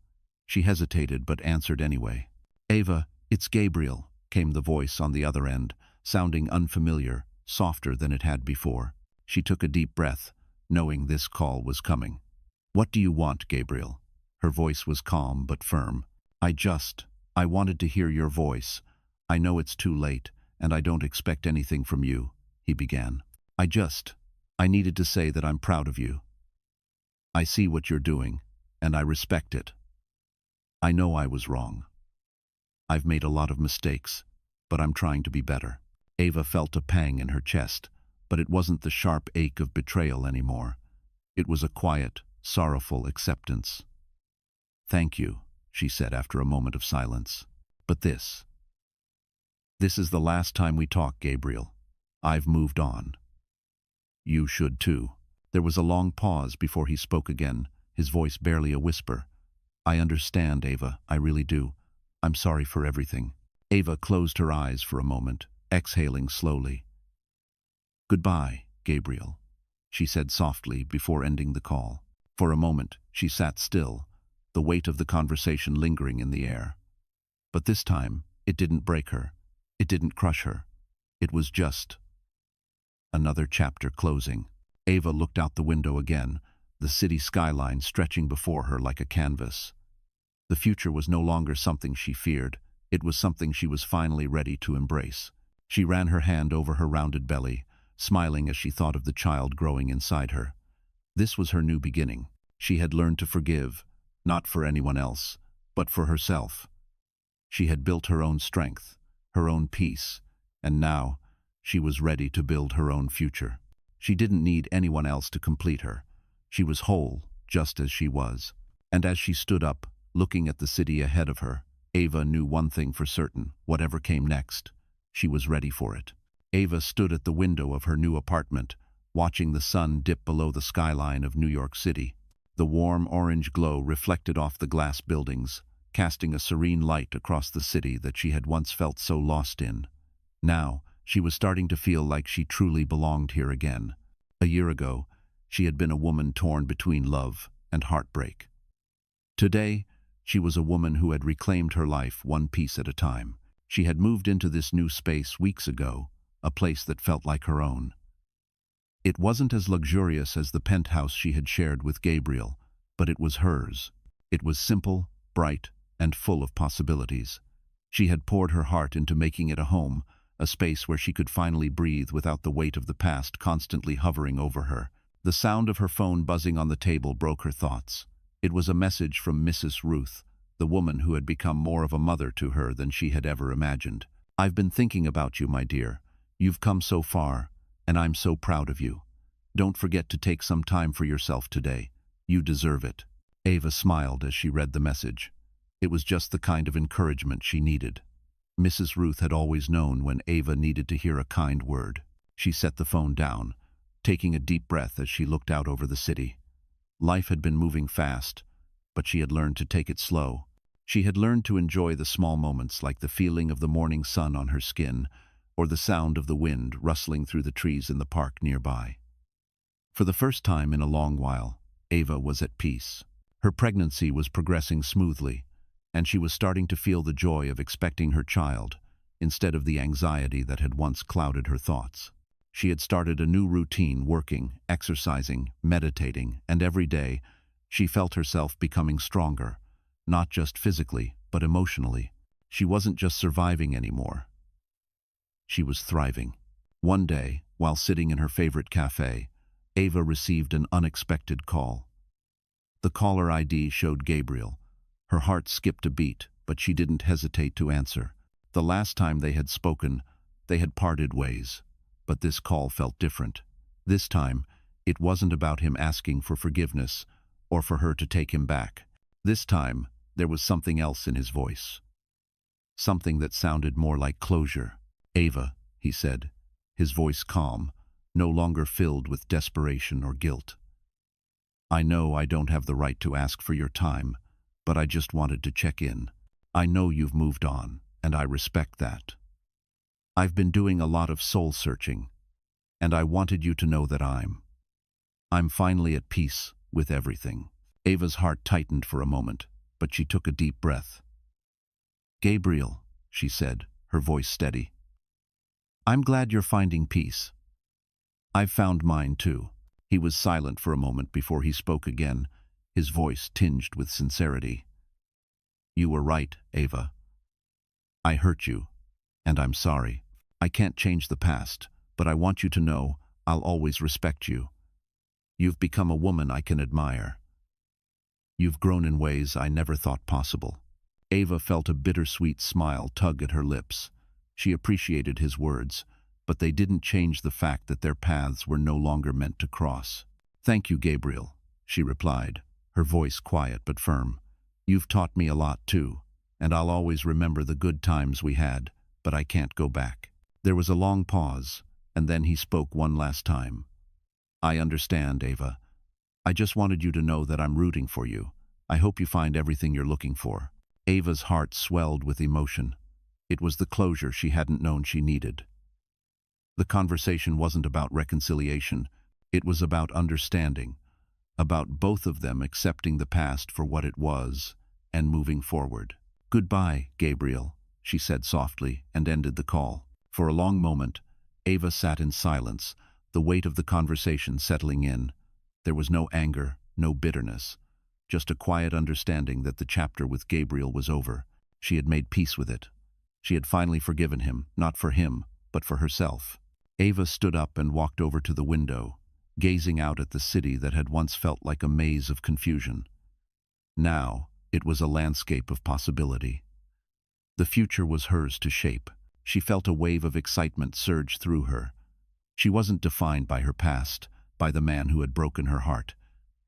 She hesitated but answered anyway. "Ava, it's Gabriel," came the voice on the other end, sounding unfamiliar, softer than it had before. She took a deep breath, knowing this call was coming. "What do you want, Gabriel?" Her voice was calm but firm. I wanted to hear your voice. I know it's too late, and I don't expect anything from you," he began. I needed to say that I'm proud of you. I see what you're doing, and I respect it. I know I was wrong. I've made a lot of mistakes, but I'm trying to be better." Ava felt a pang in her chest, but it wasn't the sharp ache of betrayal anymore. It was a quiet, sorrowful acceptance. "Thank you," she said after a moment of silence. "But this is the last time we talk, Gabriel. I've moved on. You should too." There was a long pause before he spoke again, his voice barely a whisper. "I understand, Ava, I really do. I'm sorry for everything." Ava closed her eyes for a moment, exhaling slowly. "Goodbye, Gabriel," she said softly before ending the call. For a moment, she sat still, the weight of the conversation lingering in the air. But this time, it didn't break her. It didn't crush her. It was just another chapter closing. Ava looked out the window again, the city skyline stretching before her like a canvas. The future was no longer something she feared. It was something she was finally ready to embrace. She ran her hand over her rounded belly, smiling as she thought of the child growing inside her. This was her new beginning. She had learned to forgive, not for anyone else, but for herself. She had built her own strength, her own peace, and now she was ready to build her own future. She didn't need anyone else to complete her. She was whole, just as she was. And as she stood up, looking at the city ahead of her, Ava knew one thing for certain: whatever came next, she was ready for it. Ava stood at the window of her new apartment, watching the sun dip below the skyline of New York City. The warm orange glow reflected off the glass buildings, casting a serene light across the city that she had once felt so lost in. Now, she was starting to feel like she truly belonged here again. A year ago, she had been a woman torn between love and heartbreak. Today, she was a woman who had reclaimed her life one piece at a time. She had moved into this new space weeks ago, a place that felt like her own. It wasn't as luxurious as the penthouse she had shared with Gabriel, but it was hers. It was simple, bright, and full of possibilities. She had poured her heart into making it a home, a space where she could finally breathe without the weight of the past constantly hovering over her. The sound of her phone buzzing on the table broke her thoughts. It was a message from Mrs. Ruth, the woman who had become more of a mother to her than she had ever imagined. "I've been thinking about you, my dear. You've come so far, and I'm so proud of you. Don't forget to take some time for yourself today. You deserve it." Ava smiled as she read the message. It was just the kind of encouragement she needed. Mrs. Ruth had always known when Ava needed to hear a kind word. She set the phone down, taking a deep breath as she looked out over the city. Life had been moving fast, but she had learned to take it slow. She had learned to enjoy the small moments, like the feeling of the morning sun on her skin, or the sound of the wind rustling through the trees in the park nearby. For the first time in a long while, Ava was at peace. Her pregnancy was progressing smoothly, and she was starting to feel the joy of expecting her child, instead of the anxiety that had once clouded her thoughts. She had started a new routine, working, exercising, meditating, and every day she felt herself becoming stronger, not just physically, but emotionally. She wasn't just surviving anymore. She was thriving. One day, while sitting in her favorite cafe, Ava received an unexpected call. The caller ID showed Gabriel. Her heart skipped a beat, but she didn't hesitate to answer. The last time they had spoken, they had parted ways. But this call felt different. This time, it wasn't about him asking for forgiveness or for her to take him back. This time, there was something else in his voice. something that sounded more like closure. "Ava," he said, his voice calm, no longer filled with desperation or guilt. "I know I don't have the right to ask for your time, but I just wanted to check in. I know you've moved on, and I respect that. I've been doing a lot of soul-searching, and I wanted you to know that I'm finally at peace with everything." Ava's heart tightened for a moment, but she took a deep breath. "Gabriel," she said, her voice steady, "I'm glad you're finding peace. I've found mine too." He was silent for a moment before he spoke again, his voice tinged with sincerity. "You were right, Ava. I hurt you, and I'm sorry. I can't change the past, but I want you to know I'll always respect you. You've become a woman I can admire. You've grown in ways I never thought possible." Ava felt a bittersweet smile tug at her lips. She appreciated his words, but they didn't change the fact that their paths were no longer meant to cross. "Thank you, Gabriel," she replied, her voice quiet but firm. "You've taught me a lot too, and I'll always remember the good times we had, but I can't go back." There was a long pause, and then he spoke one last time. "I understand, Ava. I just wanted you to know that I'm rooting for you. I hope you find everything you're looking for." Ava's heart swelled with emotion. It was the closure she hadn't known she needed. The conversation wasn't about reconciliation. It was about understanding, about both of them accepting the past for what it was and moving forward. "Goodbye, Gabriel," she said softly, and ended the call. For a long moment, Ava sat in silence, the weight of the conversation settling in. There was no anger, no bitterness, just a quiet understanding that the chapter with Gabriel was over. She had made peace with it. She had finally forgiven him, not for him, but for herself. Ava stood up and walked over to the window, gazing out at the city that had once felt like a maze of confusion. Now, it was a landscape of possibility. The future was hers to shape. She felt a wave of excitement surge through her. She wasn't defined by her past, by the man who had broken her heart.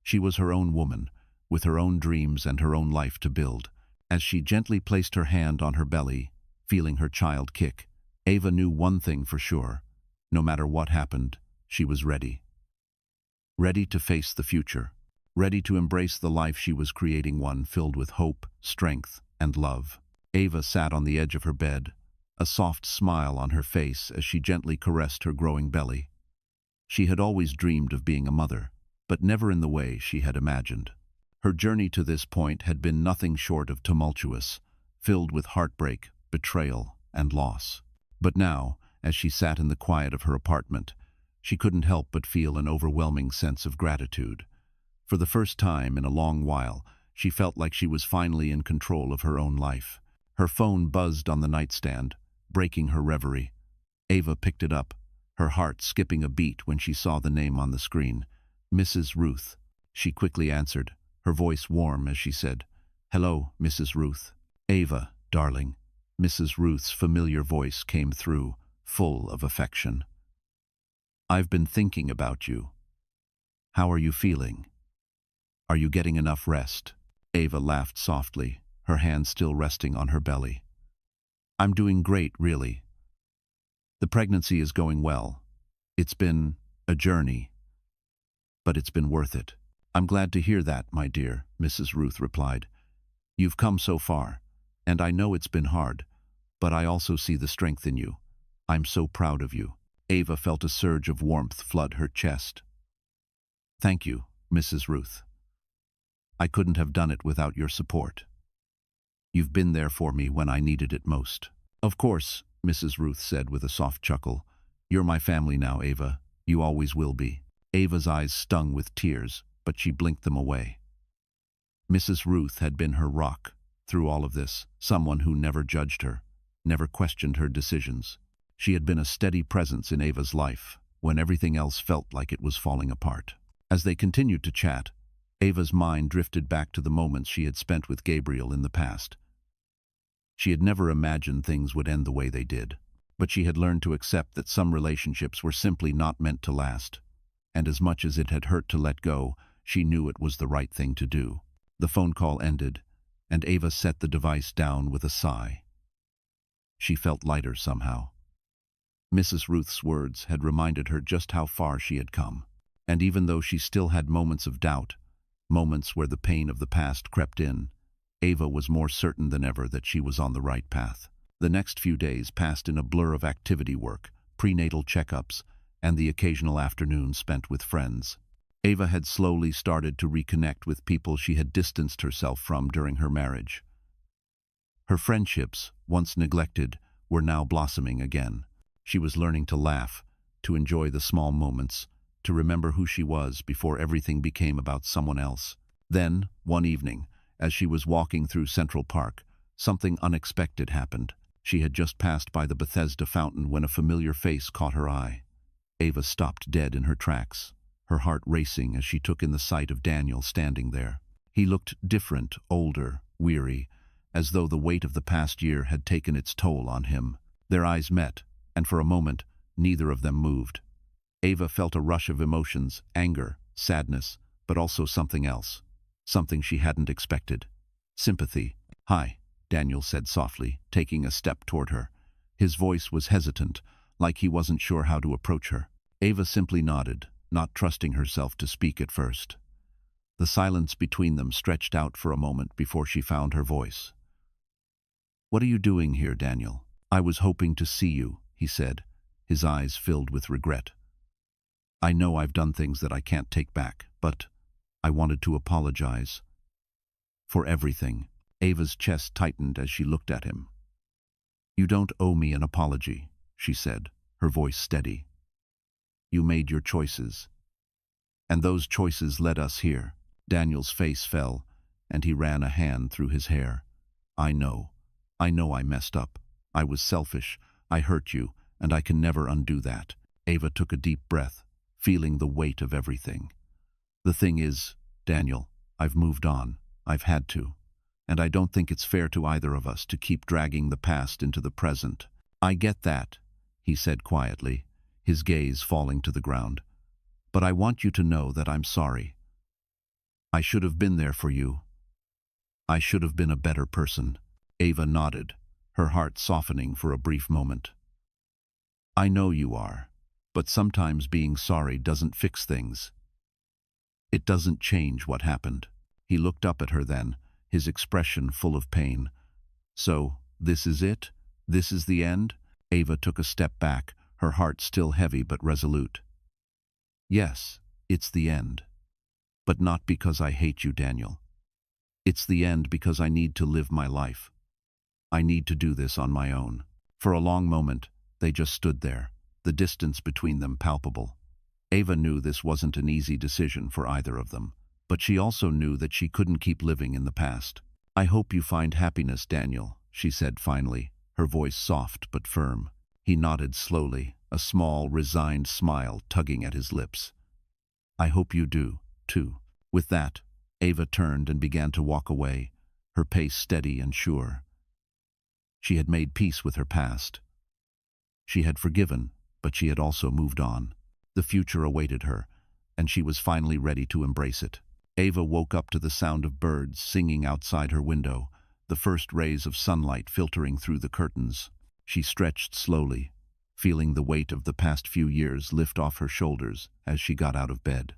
She was her own woman, with her own dreams and her own life to build. As she gently placed her hand on her belly, feeling her child kick, Ava knew one thing for sure. No matter what happened, she was ready. Ready to face the future. Ready to embrace the life she was creating, one filled with hope, strength, and love. Ava sat on the edge of her bed, a soft smile on her face as she gently caressed her growing belly. She had always dreamed of being a mother, but never in the way she had imagined. Her journey to this point had been nothing short of tumultuous, filled with heartbreak, betrayal, and loss. But now, as she sat in the quiet of her apartment, she couldn't help but feel an overwhelming sense of gratitude. For the first time in a long while, she felt like she was finally in control of her own life. Her phone buzzed on the nightstand, breaking her reverie. Ava picked it up, her heart skipping a beat when she saw the name on the screen. "Mrs. Ruth." She quickly answered, her voice warm as she said, "Hello, Mrs. Ruth." "Ava, darling." Mrs. Ruth's familiar voice came through, full of affection. "I've been thinking about you. How are you feeling? Are you getting enough rest?" Ava laughed softly, her hand still resting on her belly. "I'm doing great, really. The pregnancy is going well. It's been a journey, but it's been worth it." "I'm glad to hear that, my dear," Mrs. Ruth replied. "You've come so far, and I know it's been hard, but I also see the strength in you. I'm so proud of you." Ava felt a surge of warmth flood her chest. "Thank you, Mrs. Ruth. I couldn't have done it without your support. You've been there for me when I needed it most." "Of course," Mrs. Ruth said with a soft chuckle. "You're my family now, Ava. You always will be." Ava's eyes stung with tears, but she blinked them away. Mrs. Ruth had been her rock through all of this, someone who never judged her, never questioned her decisions. She had been a steady presence in Ava's life when everything else felt like it was falling apart. As they continued to chat, Ava's mind drifted back to the moments she had spent with Gabriel in the past. She had never imagined things would end the way they did, but she had learned to accept that some relationships were simply not meant to last, and as much as it had hurt to let go, she knew it was the right thing to do. The phone call ended, and Ava set the device down with a sigh. She felt lighter somehow. Mrs. Ruth's words had reminded her just how far she had come. And even though she still had moments of doubt, moments where the pain of the past crept in, Ava was more certain than ever that she was on the right path. The next few days passed in a blur of activity work, prenatal checkups, and the occasional afternoon spent with friends. Ava had slowly started to reconnect with people she had distanced herself from during her marriage. Her friendships, once neglected, were now blossoming again. She was learning to laugh, to enjoy the small moments, to remember who she was before everything became about someone else. Then, one evening, as she was walking through Central Park, something unexpected happened. She had just passed by the Bethesda fountain when a familiar face caught her eye. Ava stopped dead in her tracks, her heart racing as she took in the sight of Daniel standing there. He looked different, older, weary, as though the weight of the past year had taken its toll on him. Their eyes met, and for a moment, neither of them moved. Ava felt a rush of emotions, anger, sadness, but also something else, something she hadn't expected. Sympathy. "Hi," Daniel said softly, taking a step toward her. His voice was hesitant, like he wasn't sure how to approach her. Ava simply nodded, not trusting herself to speak at first. The silence between them stretched out for a moment before she found her voice. "What are you doing here, Daniel?" "I was hoping to see you," he said, his eyes filled with regret. "I know I've done things that I can't take back, but I wanted to apologize for everything." Ava's chest tightened as she looked at him. "You don't owe me an apology," she said, her voice steady. "You made your choices, and those choices led us here." Daniel's face fell, and he ran a hand through his hair. I know I messed up. I was selfish, I hurt you, and I can never undo that." Ava took a deep breath, feeling the weight of everything. "The thing is, Daniel, I've moved on. I've had to. And I don't think it's fair to either of us to keep dragging the past into the present." "I get that," he said quietly, his gaze falling to the ground. "But I want you to know that I'm sorry. I should have been there for you. I should have been a better person." Ava nodded, her heart softening for a brief moment. "I know you are, but sometimes being sorry doesn't fix things. It doesn't change what happened." He looked up at her then, his expression full of pain. "So, this is it? This is the end?" Ava took a step back, her heart still heavy but resolute. "Yes, it's the end. But not because I hate you, Daniel. It's the end because I need to live my life. I need to do this on my own." For a long moment, they just stood there, the distance between them palpable. Ava knew this wasn't an easy decision for either of them, but she also knew that she couldn't keep living in the past. "I hope you find happiness, Daniel," she said finally, her voice soft but firm. He nodded slowly, a small, resigned smile tugging at his lips. "I hope you do, too." With that, Ava turned and began to walk away, her pace steady and sure. She had made peace with her past. She had forgiven, but she had also moved on. The future awaited her, and she was finally ready to embrace it. Ava woke up to the sound of birds singing outside her window, the first rays of sunlight filtering through the curtains. She stretched slowly, feeling the weight of the past few years lift off her shoulders as she got out of bed.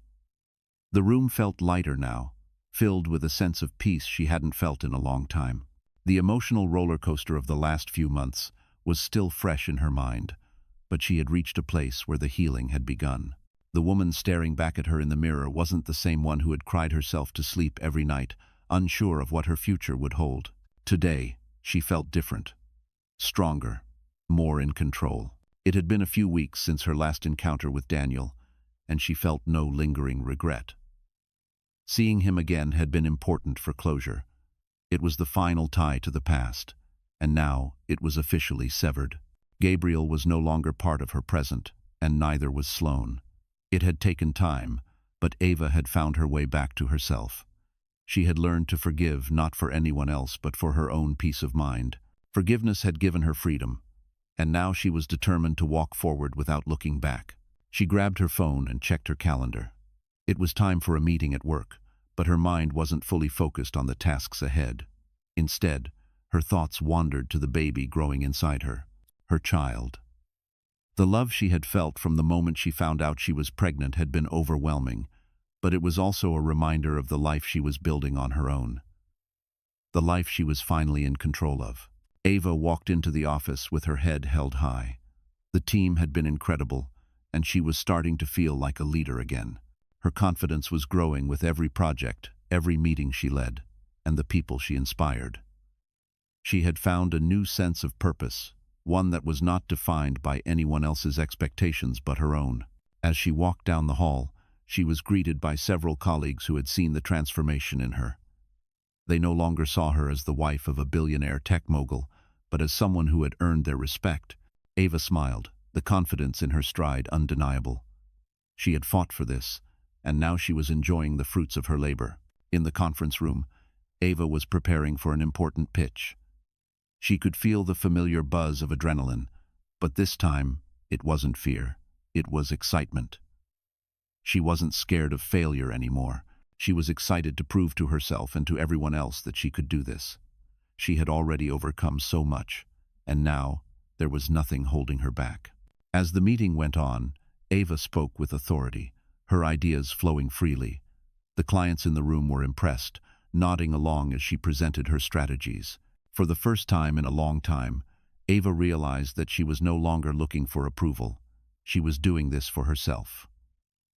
The room felt lighter now, filled with a sense of peace she hadn't felt in a long time. The emotional roller coaster of the last few months was still fresh in her mind, but she had reached a place where the healing had begun. The woman staring back at her in the mirror wasn't the same one who had cried herself to sleep every night, unsure of what her future would hold. Today, she felt different, stronger, more in control. It had been a few weeks since her last encounter with Daniel, and she felt no lingering regret. Seeing him again had been important for closure. It was the final tie to the past, and now it was officially severed. Gabriel was no longer part of her present, and neither was Sloane. It had taken time, but Ava had found her way back to herself. She had learned to forgive not for anyone else but for her own peace of mind. Forgiveness had given her freedom, and now she was determined to walk forward without looking back. She grabbed her phone and checked her calendar. It was time for a meeting at work, but her mind wasn't fully focused on the tasks ahead. Instead, Her thoughts wandered to the baby growing inside her, her child. The love she had felt from the moment she found out she was pregnant had been overwhelming, but it was also a reminder of the life she was building on her own. The life she was finally in control of. Ava walked into the office with her head held high. The team had been incredible, and she was starting to feel like a leader again. Her confidence was growing with every project, every meeting she led, and the people she inspired. She had found a new sense of purpose, one that was not defined by anyone else's expectations but her own. As she walked down the hall, she was greeted by several colleagues who had seen the transformation in her. They no longer saw her as the wife of a billionaire tech mogul, but as someone who had earned their respect. Ava smiled, the confidence in her stride undeniable. She had fought for this, and now she was enjoying the fruits of her labor. In the conference room, Ava was preparing for an important pitch. She could feel the familiar buzz of adrenaline, but this time it wasn't fear, it was excitement. She wasn't scared of failure anymore. She was excited to prove to herself and to everyone else that she could do this. She had already overcome so much, and now there was nothing holding her back. As the meeting went on, Ava spoke with authority, her ideas flowing freely. The clients in the room were impressed, nodding along as she presented her strategies. For the first time in a long time, Ava realized that she was no longer looking for approval. She was doing this for herself.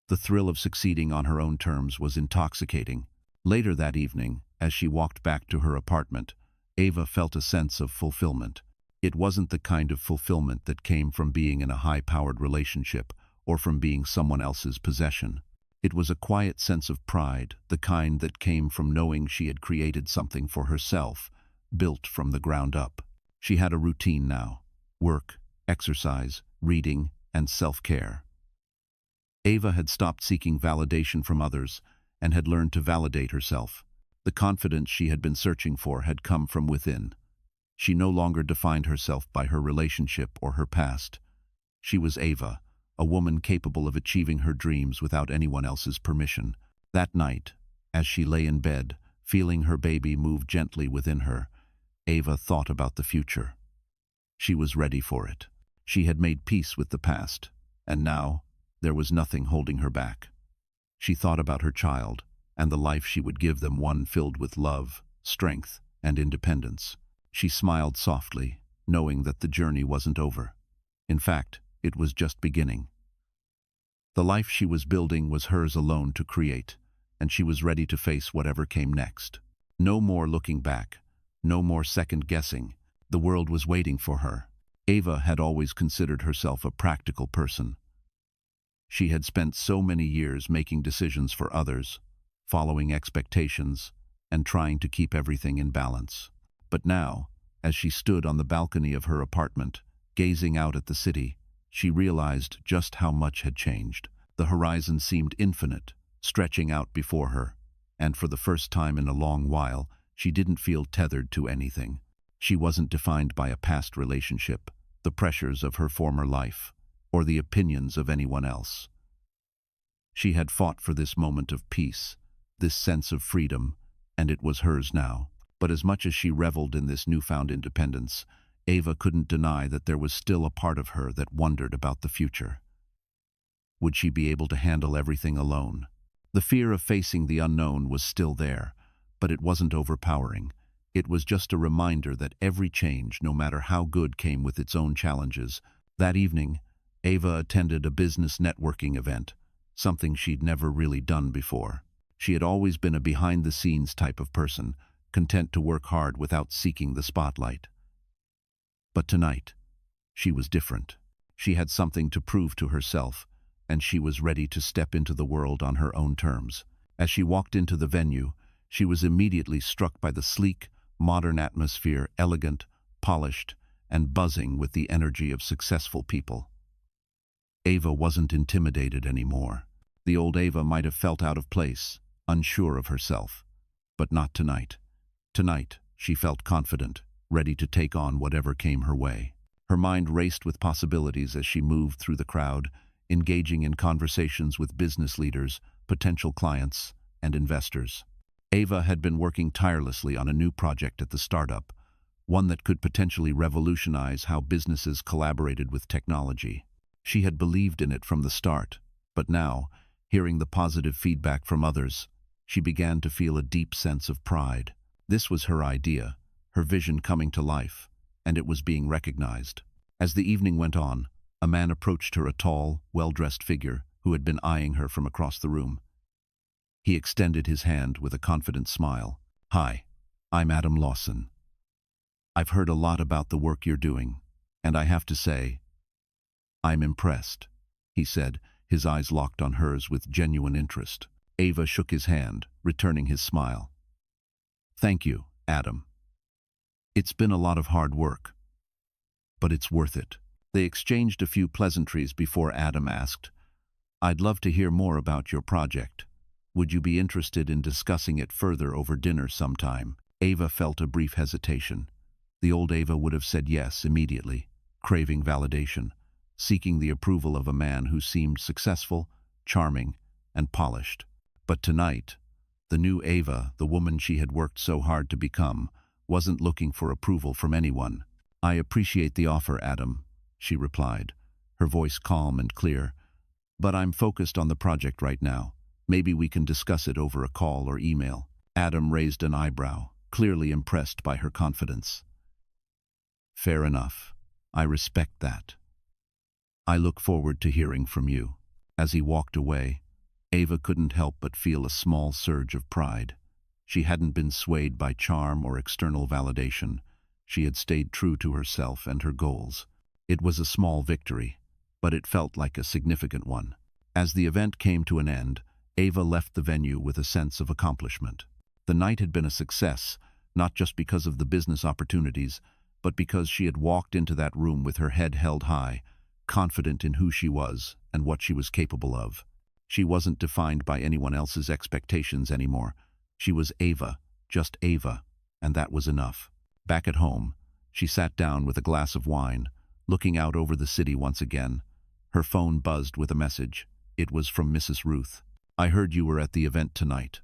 The thrill of succeeding on her own terms was intoxicating. Later that evening, as she walked back to her apartment, Ava felt a sense of fulfillment. It wasn't the kind of fulfillment that came from being in a high-powered relationship or from being someone else's possession. It was a quiet sense of pride, the kind that came from knowing she had created something for herself, built from the ground up. She had a routine now: work, exercise, reading, and self-care. Ava had stopped seeking validation from others and had learned to validate herself. The confidence she had been searching for had come from within. She no longer defined herself by her relationship or her past. She was Ava, a woman capable of achieving her dreams without anyone else's permission. That night, as she lay in bed, feeling her baby move gently within her, Ava thought about the future. She was ready for it. She had made peace with the past, and now there was nothing holding her back. She thought about her child and the life she would give them, one filled with love, strength, and independence. She smiled softly, knowing that the journey wasn't over. In fact, it was just beginning. The life she was building was hers alone to create, and she was ready to face whatever came next. No more looking back, no more second-guessing. The world was waiting for her. Ava had always considered herself a practical person. She had spent so many years making decisions for others, following expectations, and trying to keep everything in balance. But now, as she stood on the balcony of her apartment, gazing out at the city, she realized just how much had changed. The horizon seemed infinite, stretching out before her, and for the first time in a long while, she didn't feel tethered to anything. She wasn't defined by a past relationship, the pressures of her former life, or the opinions of anyone else. She had fought for this moment of peace, this sense of freedom, and it was hers now. But as much as she reveled in this newfound independence, Ava couldn't deny that there was still a part of her that wondered about the future. Would she be able to handle everything alone? The fear of facing the unknown was still there, but it wasn't overpowering. It was just a reminder that every change, no matter how good, came with its own challenges. That evening, Ava attended a business networking event, something she'd never really done before. She had always been a behind-the-scenes type of person, content to work hard without seeking the spotlight. But tonight, she was different. She had something to prove to herself, and she was ready to step into the world on her own terms. As she walked into the venue, she was immediately struck by the sleek, modern atmosphere, elegant, polished, and buzzing with the energy of successful people. Ava wasn't intimidated anymore. The old Ava might have felt out of place, unsure of herself, but not tonight. Tonight, she felt confident, ready to take on whatever came her way. Her mind raced with possibilities as she moved through the crowd, engaging in conversations with business leaders, potential clients, and investors. Ava had been working tirelessly on a new project at the startup, one that could potentially revolutionize how businesses collaborated with technology. She had believed in it from the start, but now, hearing the positive feedback from others, she began to feel a deep sense of pride. This was her idea, her vision coming to life, and it was being recognized. As the evening went on, a man approached her, a tall, well-dressed figure who had been eyeing her from across the room. He extended his hand with a confident smile. "Hi, I'm Adam Lawson. I've heard a lot about the work you're doing, and I have to say, I'm impressed," he said, his eyes locked on hers with genuine interest. Ava shook his hand, returning his smile. "Thank you, Adam. It's been a lot of hard work, but it's worth it." They exchanged a few pleasantries before Adam asked, "I'd love to hear more about your project. Would you be interested in discussing it further over dinner sometime?" Ava felt a brief hesitation. The old Ava would have said yes immediately, craving validation, seeking the approval of a man who seemed successful, charming, and polished. But tonight, the new Ava, the woman she had worked so hard to become, wasn't looking for approval from anyone. "I appreciate the offer, Adam," she replied, her voice calm and clear. "But I'm focused on the project right now. Maybe we can discuss it over a call or email." Adam raised an eyebrow, clearly impressed by her confidence. "Fair enough. I respect that. I look forward to hearing from you." As he walked away, Ava couldn't help but feel a small surge of pride. She hadn't been swayed by charm or external validation. She had stayed true to herself and her goals. It was a small victory, but it felt like a significant one. As the event came to an end, Ava left the venue with a sense of accomplishment. The night had been a success, not just because of the business opportunities, but because she had walked into that room with her head held high, confident in who she was and what she was capable of. She wasn't defined by anyone else's expectations anymore. She was Ava, just Ava, and that was enough. Back at home, she sat down with a glass of wine, looking out over the city once again. Her phone buzzed with a message. It was from Mrs. Ruth. "I heard you were at the event tonight.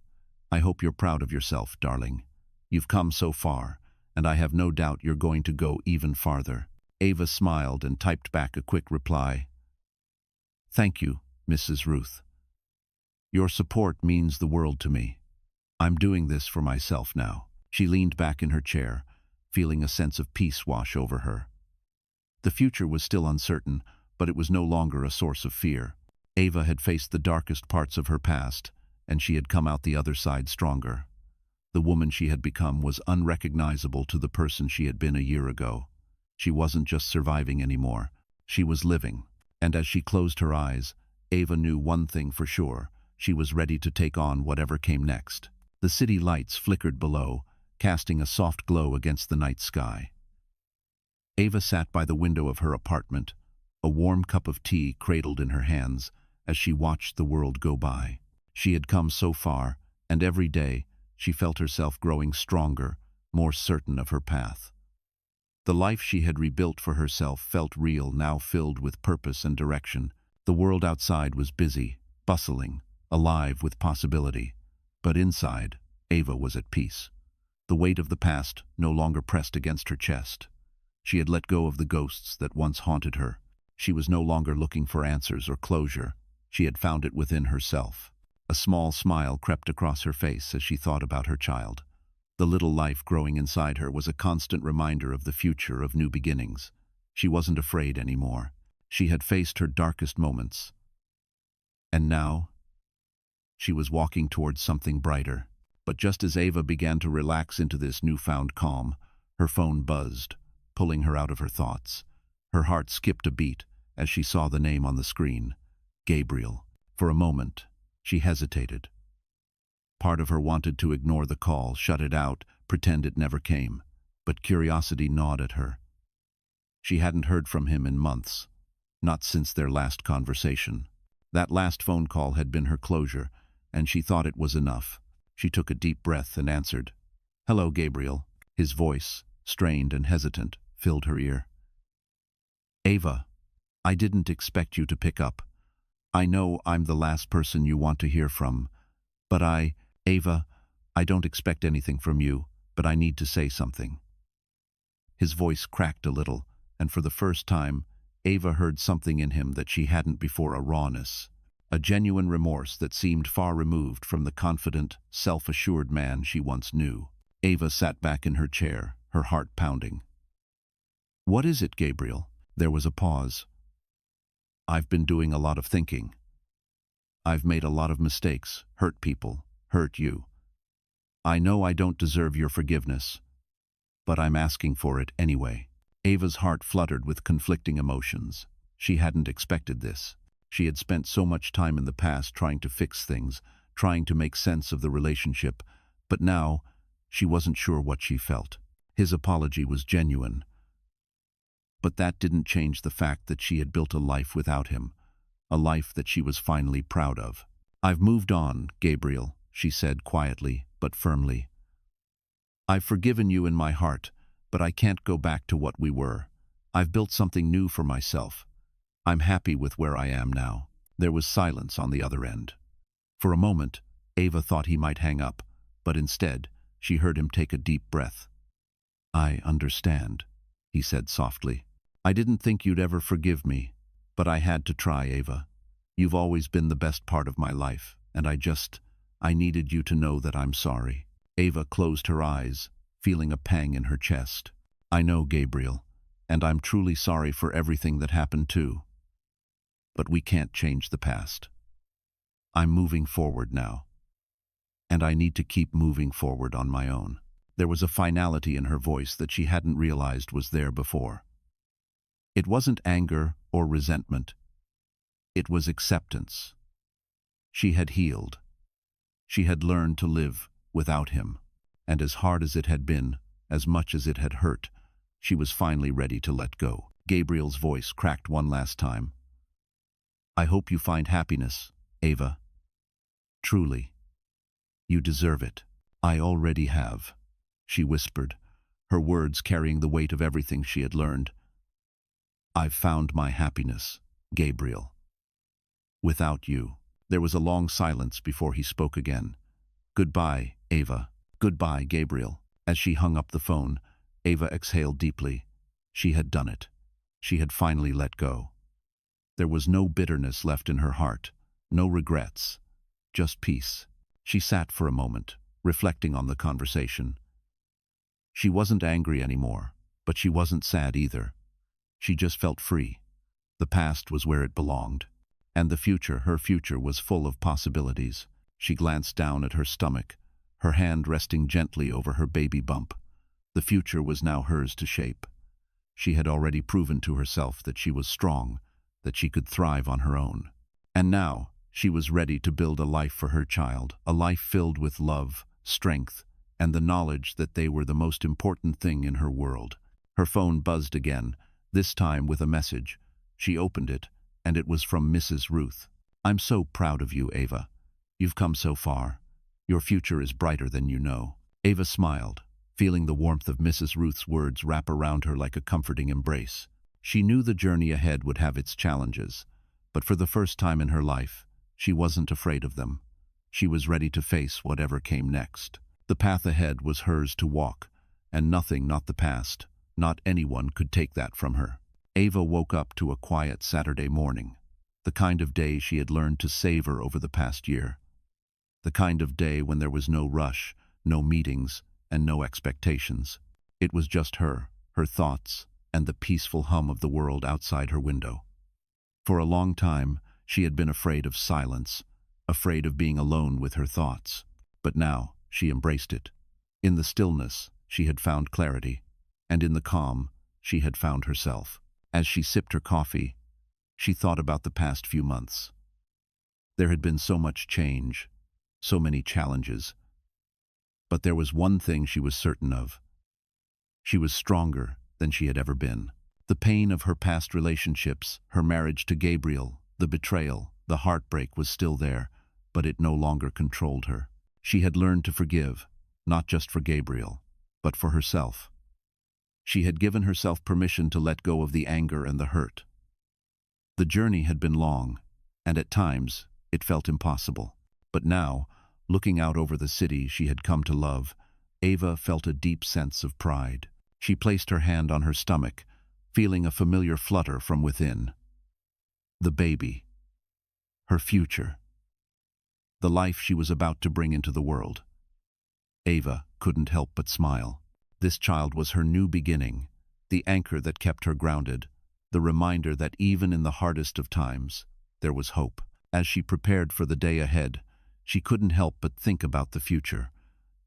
I hope you're proud of yourself, darling. You've come so far, and I have no doubt you're going to go even farther." Ava smiled and typed back a quick reply. "Thank you, Mrs. Ruth. Your support means the world to me. I'm doing this for myself now." She leaned back in her chair, feeling a sense of peace wash over her. The future was still uncertain, but it was no longer a source of fear. Ava had faced the darkest parts of her past, and she had come out the other side stronger. The woman she had become was unrecognizable to the person she had been a year ago. She wasn't just surviving anymore. She was living. And as she closed her eyes, Ava knew one thing for sure. She was ready to take on whatever came next. The city lights flickered below, casting a soft glow against the night sky. Ava sat by the window of her apartment, a warm cup of tea cradled in her hands, as she watched the world go by. She had come so far, and every day she felt herself growing stronger, more certain of her path. The life she had rebuilt for herself felt real, now filled with purpose and direction. The world outside was busy, bustling, alive with possibility. But inside, Ava was at peace. The weight of the past no longer pressed against her chest. She had let go of the ghosts that once haunted her. She was no longer looking for answers or closure. She had found it within herself. A small smile crept across her face as she thought about her child. The little life growing inside her was a constant reminder of the future of new beginnings. She wasn't afraid anymore. She had faced her darkest moments. And now, she was walking towards something brighter. But just as Ava began to relax into this newfound calm, her phone buzzed, pulling her out of her thoughts. Her heart skipped a beat as she saw the name on the screen. Gabriel. For a moment, she hesitated. Part of her wanted to ignore the call, shut it out, pretend it never came. But curiosity gnawed at her. She hadn't heard from him in months, not since their last conversation. That last phone call had been her closure, and she thought it was enough. She took a deep breath and answered. "Hello, Gabriel." His voice, strained and hesitant, filled her ear. "Ava, I didn't expect you to pick up. I know I'm the last person you want to hear from, but Ava, I don't expect anything from you, but I need to say something." His voice cracked a little, and for the first time, Ava heard something in him that she hadn't before, a rawness, a genuine remorse that seemed far removed from the confident, self-assured man she once knew. Ava sat back in her chair, her heart pounding. "What is it, Gabriel?" There was a pause. "I've been doing a lot of thinking. I've made a lot of mistakes, hurt people, hurt you. I know I don't deserve your forgiveness, but I'm asking for it anyway." Ava's heart fluttered with conflicting emotions. She hadn't expected this. She had spent so much time in the past trying to fix things, trying to make sense of the relationship, but now she wasn't sure what she felt. His apology was genuine, but that didn't change the fact that she had built a life without him, a life that she was finally proud of. "I've moved on, Gabriel," she said quietly but firmly. "I've forgiven you in my heart, but I can't go back to what we were. I've built something new for myself. I'm happy with where I am now." There was silence on the other end. For a moment, Ava thought he might hang up, but instead, she heard him take a deep breath. "I understand," he said softly. "I didn't think you'd ever forgive me, but I had to try, Ava. You've always been the best part of my life, and I needed you to know that I'm sorry." Ava closed her eyes, feeling a pang in her chest. "I know, Gabriel, and I'm truly sorry for everything that happened too. But we can't change the past. I'm moving forward now, and I need to keep moving forward on my own." There was a finality in her voice that she hadn't realized was there before. It wasn't anger or resentment. It was acceptance. She had healed. She had learned to live without him. And as hard as it had been, as much as it had hurt, she was finally ready to let go. Gabriel's voice cracked one last time. "I hope you find happiness, Ava. Truly. You deserve it." "I already have," she whispered, her words carrying the weight of everything she had learned. "I've found my happiness, Gabriel. Without you." There was a long silence before he spoke again. "Goodbye, Ava." "Goodbye, Gabriel." As she hung up the phone, Ava exhaled deeply. She had done it. She had finally let go. There was no bitterness left in her heart, no regrets, just peace. She sat for a moment, reflecting on the conversation. She wasn't angry anymore, but she wasn't sad either. She just felt free. The past was where it belonged, and the future, her future, was full of possibilities. She glanced down at her stomach, her hand resting gently over her baby bump. The future was now hers to shape. She had already proven to herself that she was strong, that she could thrive on her own. And now, she was ready to build a life for her child, a life filled with love, strength, and the knowledge that they were the most important thing in her world. Her phone buzzed again, this time with a message. She opened it, and it was from Mrs. Ruth. "I'm so proud of you, Ava. You've come so far. Your future is brighter than you know." Ava smiled, feeling the warmth of Mrs. Ruth's words wrap around her like a comforting embrace. She knew the journey ahead would have its challenges, but for the first time in her life, she wasn't afraid of them. She was ready to face whatever came next. The path ahead was hers to walk, and nothing, not the past, not anyone, could take that from her. Ava woke up to a quiet Saturday morning, the kind of day she had learned to savor over the past year. The kind of day when there was no rush, no meetings, and no expectations. It was just her thoughts, and the peaceful hum of the world outside her window. For a long time, she had been afraid of silence, afraid of being alone with her thoughts. But now, she embraced it. In the stillness, she had found clarity, and in the calm, she had found herself. As she sipped her coffee, she thought about the past few months. There had been so much change, so many challenges. But there was one thing she was certain of. She was stronger than she had ever been. The pain of her past relationships, her marriage to Gabriel, the betrayal, the heartbreak was still there, but it no longer controlled her. She had learned to forgive, not just for Gabriel, but for herself. She had given herself permission to let go of the anger and the hurt. The journey had been long, and at times it felt impossible. But now, looking out over the city she had come to love, Ava felt a deep sense of pride. She placed her hand on her stomach, feeling a familiar flutter from within. The baby. Her future. The life she was about to bring into the world. Ava couldn't help but smile. This child was her new beginning, the anchor that kept her grounded, the reminder that even in the hardest of times, there was hope. As she prepared for the day ahead, she couldn't help but think about the future.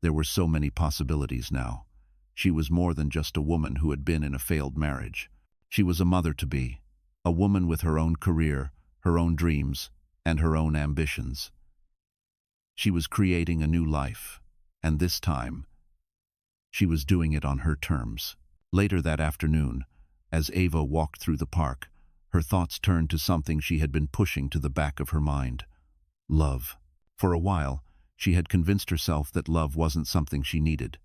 There were so many possibilities now. She was more than just a woman who had been in a failed marriage. She was a mother-to-be, a woman with her own career, her own dreams, and her own ambitions. She was creating a new life, and this time, she was doing it on her terms. Later that afternoon, as Ava walked through the park, her thoughts turned to something she had been pushing to the back of her mind. Love. For a while, she had convinced herself that love wasn't something she needed.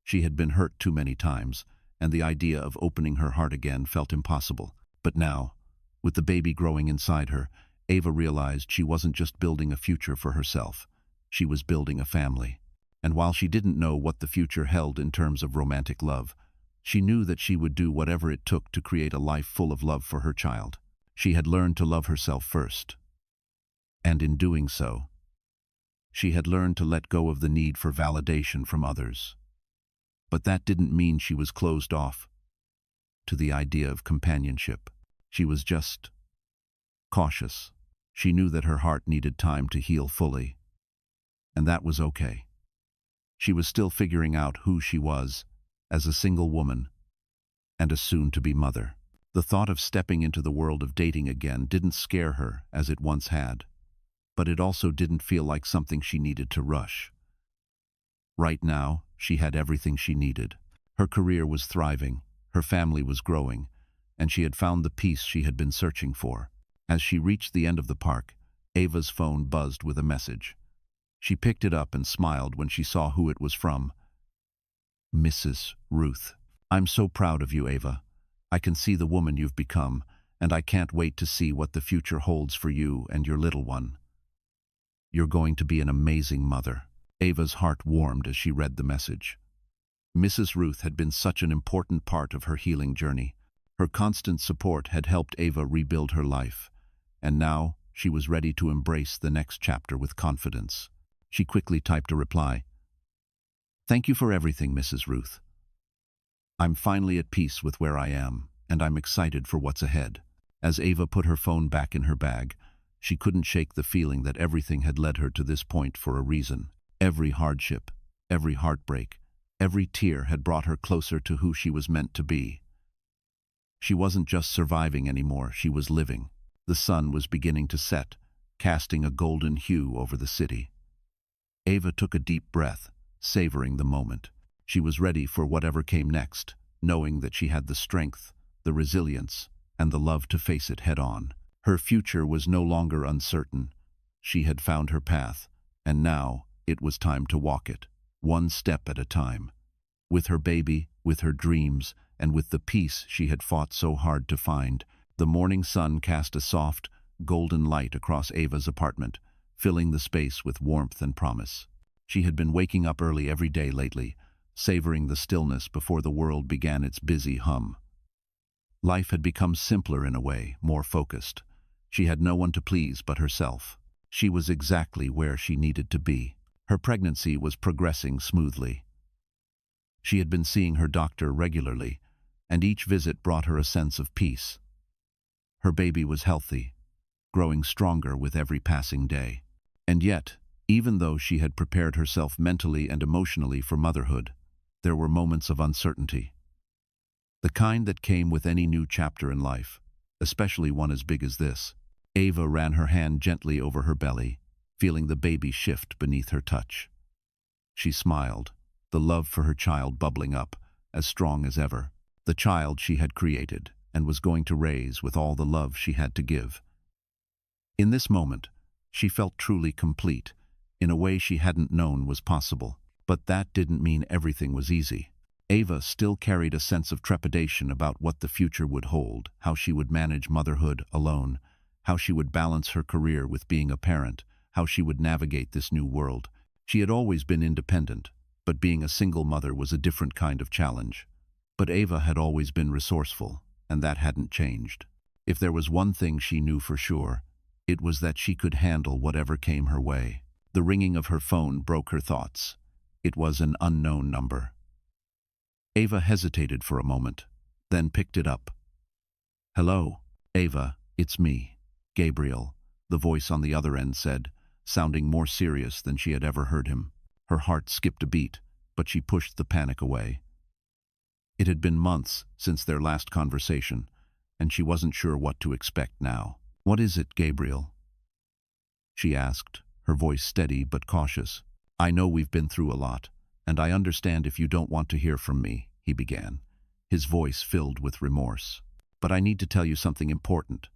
She had been hurt too many times, and the idea of opening her heart again felt impossible. But now, with the baby growing inside her, Ava realized she wasn't just building a future for herself. She was building a family. And while she didn't know what the future held in terms of romantic love, she knew that she would do whatever it took to create a life full of love for her child. She had learned to love herself first. And in doing so, she had learned to let go of the need for validation from others. But that didn't mean she was closed off to the idea of companionship. She was just cautious. She knew that her heart needed time to heal fully, and that was okay. She was still figuring out who she was as a single woman and a soon-to-be mother. The thought of stepping into the world of dating again didn't scare her as it once had, but it also didn't feel like something she needed to rush. Right now, she had everything she needed. Her career was thriving, her family was growing, and she had found the peace she had been searching for. As she reached the end of the park, Ava's phone buzzed with a message. She picked it up and smiled when she saw who it was from. Mrs. Ruth. I'm so proud of you, Ava. I can see the woman you've become, and I can't wait to see what the future holds for you and your little one. You're going to be an amazing mother. Ava's heart warmed as she read the message. Mrs. Ruth had been such an important part of her healing journey. Her constant support had helped Ava rebuild her life, and now she was ready to embrace the next chapter with confidence. She quickly typed a reply. Thank you for everything, Mrs. Ruth. I'm finally at peace with where I am, and I'm excited for what's ahead. As Ava put her phone back in her bag, she couldn't shake the feeling that everything had led her to this point for a reason. Every hardship, every heartbreak, every tear had brought her closer to who she was meant to be. She wasn't just surviving anymore, she was living. The sun was beginning to set, casting a golden hue over the city. Ava took a deep breath, savoring the moment. She was ready for whatever came next, knowing that she had the strength, the resilience, and the love to face it head-on. Her future was no longer uncertain. She had found her path, and now it was time to walk it, one step at a time. With her baby, with her dreams, and with the peace she had fought so hard to find, the morning sun cast a soft, golden light across Ava's apartment, filling the space with warmth and promise. She had been waking up early every day lately, savoring the stillness before the world began its busy hum. Life had become simpler in a way, more focused. She had no one to please but herself. She was exactly where she needed to be. Her pregnancy was progressing smoothly. She had been seeing her doctor regularly, and each visit brought her a sense of peace. Her baby was healthy, growing stronger with every passing day. And yet, even though she had prepared herself mentally and emotionally for motherhood, there were moments of uncertainty. The kind that came with any new chapter in life, especially one as big as this. Ava ran her hand gently over her belly, feeling the baby shift beneath her touch. She smiled, the love for her child bubbling up, as strong as ever. The child she had created and was going to raise with all the love she had to give. In this moment, she felt truly complete, in a way she hadn't known was possible. But that didn't mean everything was easy. Ava still carried a sense of trepidation about what the future would hold, how she would manage motherhood alone, how she would balance her career with being a parent, how she would navigate this new world. She had always been independent, but being a single mother was a different kind of challenge. But Ava had always been resourceful, and that hadn't changed. If there was one thing she knew for sure, it was that she could handle whatever came her way. The ringing of her phone broke her thoughts. It was an unknown number. Ava hesitated for a moment, then picked it up. "Hello, Ava, it's me, Gabriel," the voice on the other end said, sounding more serious than she had ever heard him. Her heart skipped a beat, but she pushed the panic away. It had been months since their last conversation, and she wasn't sure what to expect now. "What is it, Gabriel?" she asked, her voice steady but cautious. "I know we've been through a lot, and I understand if you don't want to hear from me," he began, his voice filled with remorse. "But I need to tell you something important,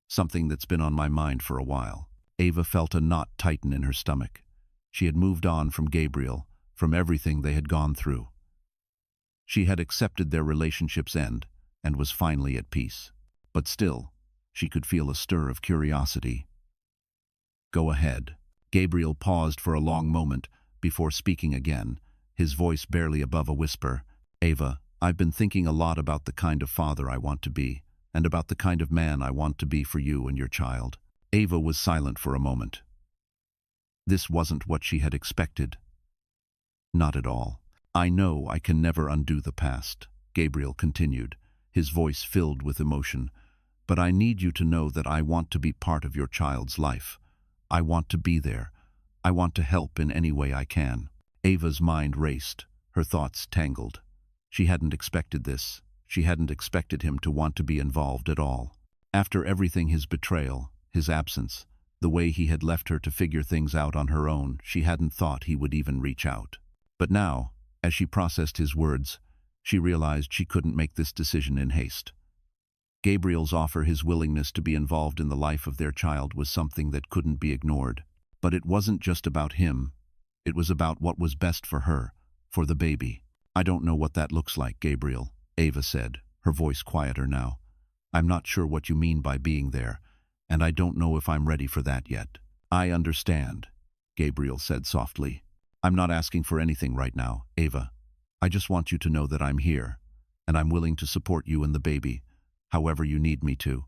something that's been on my mind for a while." Ava felt a knot tighten in her stomach. She had moved on from Gabriel, from everything they had gone through. She had accepted their relationship's end and was finally at peace. But still, she could feel a stir of curiosity. "Go ahead." Gabriel paused for a long moment before speaking again, his voice barely above a whisper. "Ava, I've been thinking a lot about the kind of father I want to be, and about the kind of man I want to be for you and your child." Ava was silent for a moment. This wasn't what she had expected. Not at all. "I know I can never undo the past," Gabriel continued, his voice filled with emotion. "But I need you to know that I want to be part of your child's life. I want to be there. I want to help in any way I can." Ava's mind raced, her thoughts tangled. She hadn't expected this. She hadn't expected him to want to be involved at all. After everything, his betrayal, his absence, the way he had left her to figure things out on her own, she hadn't thought he would even reach out. But now, as she processed his words, she realized she couldn't make this decision in haste. Gabriel's offer, his willingness to be involved in the life of their child, was something that couldn't be ignored. But it wasn't just about him. It was about what was best for her, for the baby. "I don't know what that looks like, Gabriel," Ava said, her voice quieter now. "I'm not sure what you mean by being there, and I don't know if I'm ready for that yet." "I understand," Gabriel said softly. "I'm not asking for anything right now, Ava. I just want you to know that I'm here, and I'm willing to support you and the baby, however you need me to.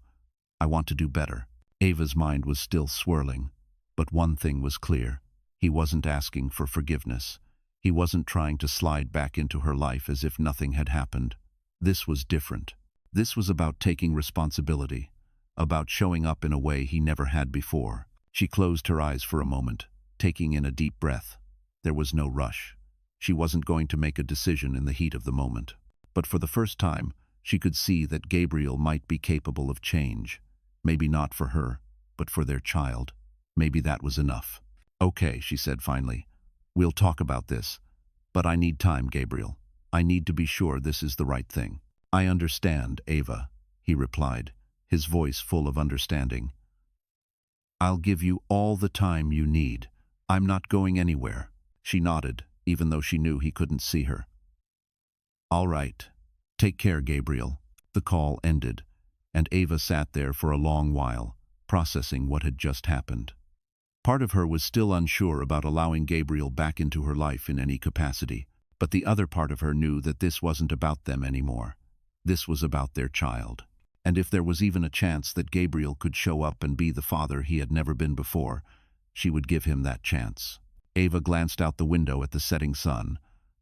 I want to do better." Ava's mind was still swirling, but one thing was clear. He wasn't asking for forgiveness. He wasn't trying to slide back into her life as if nothing had happened. This was different. This was about taking responsibility, about showing up in a way he never had before. She closed her eyes for a moment, taking in a deep breath. There was no rush. She wasn't going to make a decision in the heat of the moment. But for the first time, she could see that Gabriel might be capable of change. Maybe not for her, but for their child. Maybe that was enough. "Okay," she said finally. "We'll talk about this. But I need time, Gabriel. I need to be sure this is the right thing." "I understand, Ava," he replied, his voice full of understanding. "I'll give you all the time you need. I'm not going anywhere." She nodded, even though she knew he couldn't see her. "All right. Take care, Gabriel." The call ended, and Ava sat there for a long while, processing what had just happened. Part of her was still unsure about allowing Gabriel back into her life in any capacity, but the other part of her knew that this wasn't about them anymore. This was about their child. And if there was even a chance that Gabriel could show up and be the father he had never been before, she would give him that chance. Ava glanced out the window at the setting sun,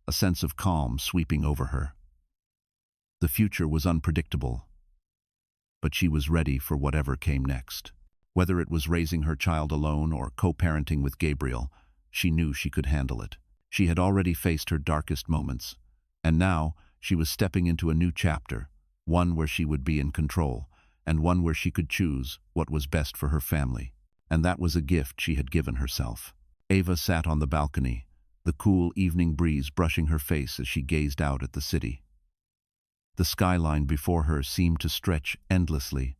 a sense of calm sweeping over her. The future was unpredictable, but she was ready for whatever came next. Whether it was raising her child alone or co-parenting with Gabriel, she knew she could handle it. She had already faced her darkest moments, and now she was stepping into a new chapter, one where she would be in control, and one where she could choose what was best for her family. And that was a gift she had given herself. Ava sat on the balcony, the cool evening breeze brushing her face as she gazed out at the city. The skyline before her seemed to stretch endlessly,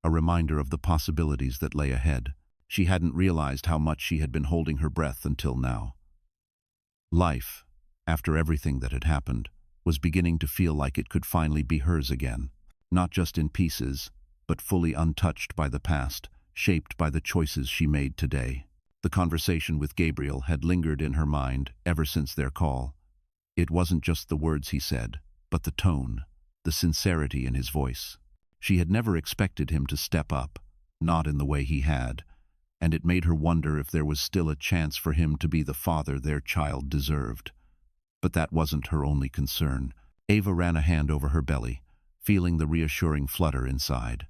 a reminder of the possibilities that lay ahead. She hadn't realized how much she had been holding her breath until now. Life, after everything that had happened, was beginning to feel like it could finally be hers again, not just in pieces, but fully untouched by the past, shaped by the choices she made today. The conversation with Gabriel had lingered in her mind ever since their call. It wasn't just the words he said, but the tone, the sincerity in his voice. She had never expected him to step up, not in the way he had, and it made her wonder if there was still a chance for him to be the father their child deserved. But that wasn't her only concern. Ava ran a hand over her belly, feeling the reassuring flutter inside.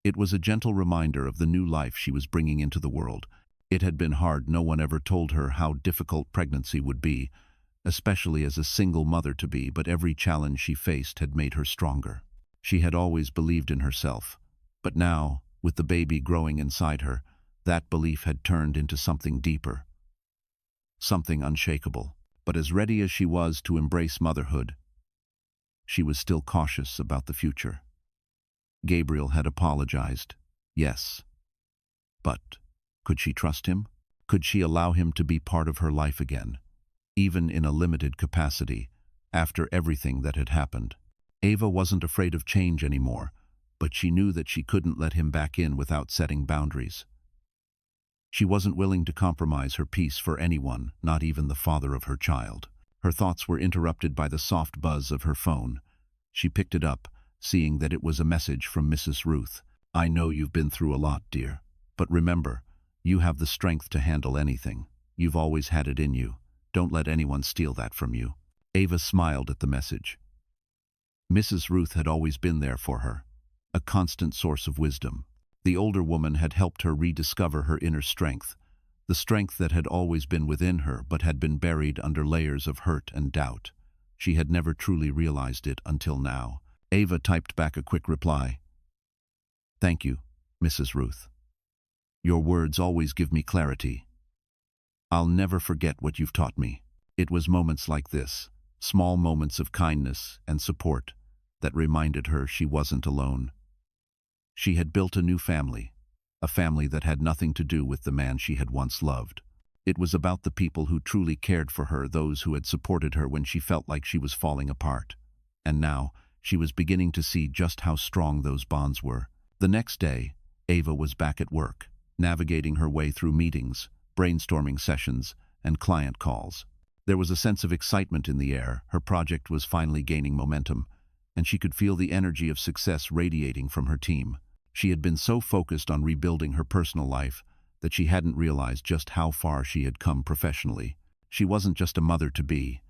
It was a gentle reminder of the new life she was bringing into the world. It had been hard. No one ever told her how difficult pregnancy would be, especially as a single mother-to-be, but every challenge she faced had made her stronger. She had always believed in herself, but now, with the baby growing inside her, that belief had turned into something deeper, something unshakable. But as ready as she was to embrace motherhood, she was still cautious about the future. Gabriel had apologized, yes. But could she trust him? Could she allow him to be part of her life again, even in a limited capacity, after everything that had happened? Ava wasn't afraid of change anymore, but she knew that she couldn't let him back in without setting boundaries. She wasn't willing to compromise her peace for anyone, not even the father of her child. Her thoughts were interrupted by the soft buzz of her phone. She picked it up, seeing that it was a message from Mrs. Ruth. "I know you've been through a lot, dear. But remember, you have the strength to handle anything. You've always had it in you. Don't let anyone steal that from you." Ava smiled at the message. Mrs. Ruth had always been there for her, a constant source of wisdom. The older woman had helped her rediscover her inner strength, the strength that had always been within her but had been buried under layers of hurt and doubt. She had never truly realized it until now. Ava typed back a quick reply. "Thank you, Mrs. Ruth. Your words always give me clarity. I'll never forget what you've taught me." It was moments like this, small moments of kindness and support, that reminded her she wasn't alone. She had built a new family, a family that had nothing to do with the man she had once loved. It was about the people who truly cared for her, those who had supported her when she felt like she was falling apart. And now, she was beginning to see just how strong those bonds were. The next day, Ava was back at work, navigating her way through meetings, brainstorming sessions, and client calls. There was a sense of excitement in the air. Her project was finally gaining momentum, and she could feel the energy of success radiating from her team. She had been so focused on rebuilding her personal life that she hadn't realized just how far she had come professionally. She wasn't just a mother-to-be.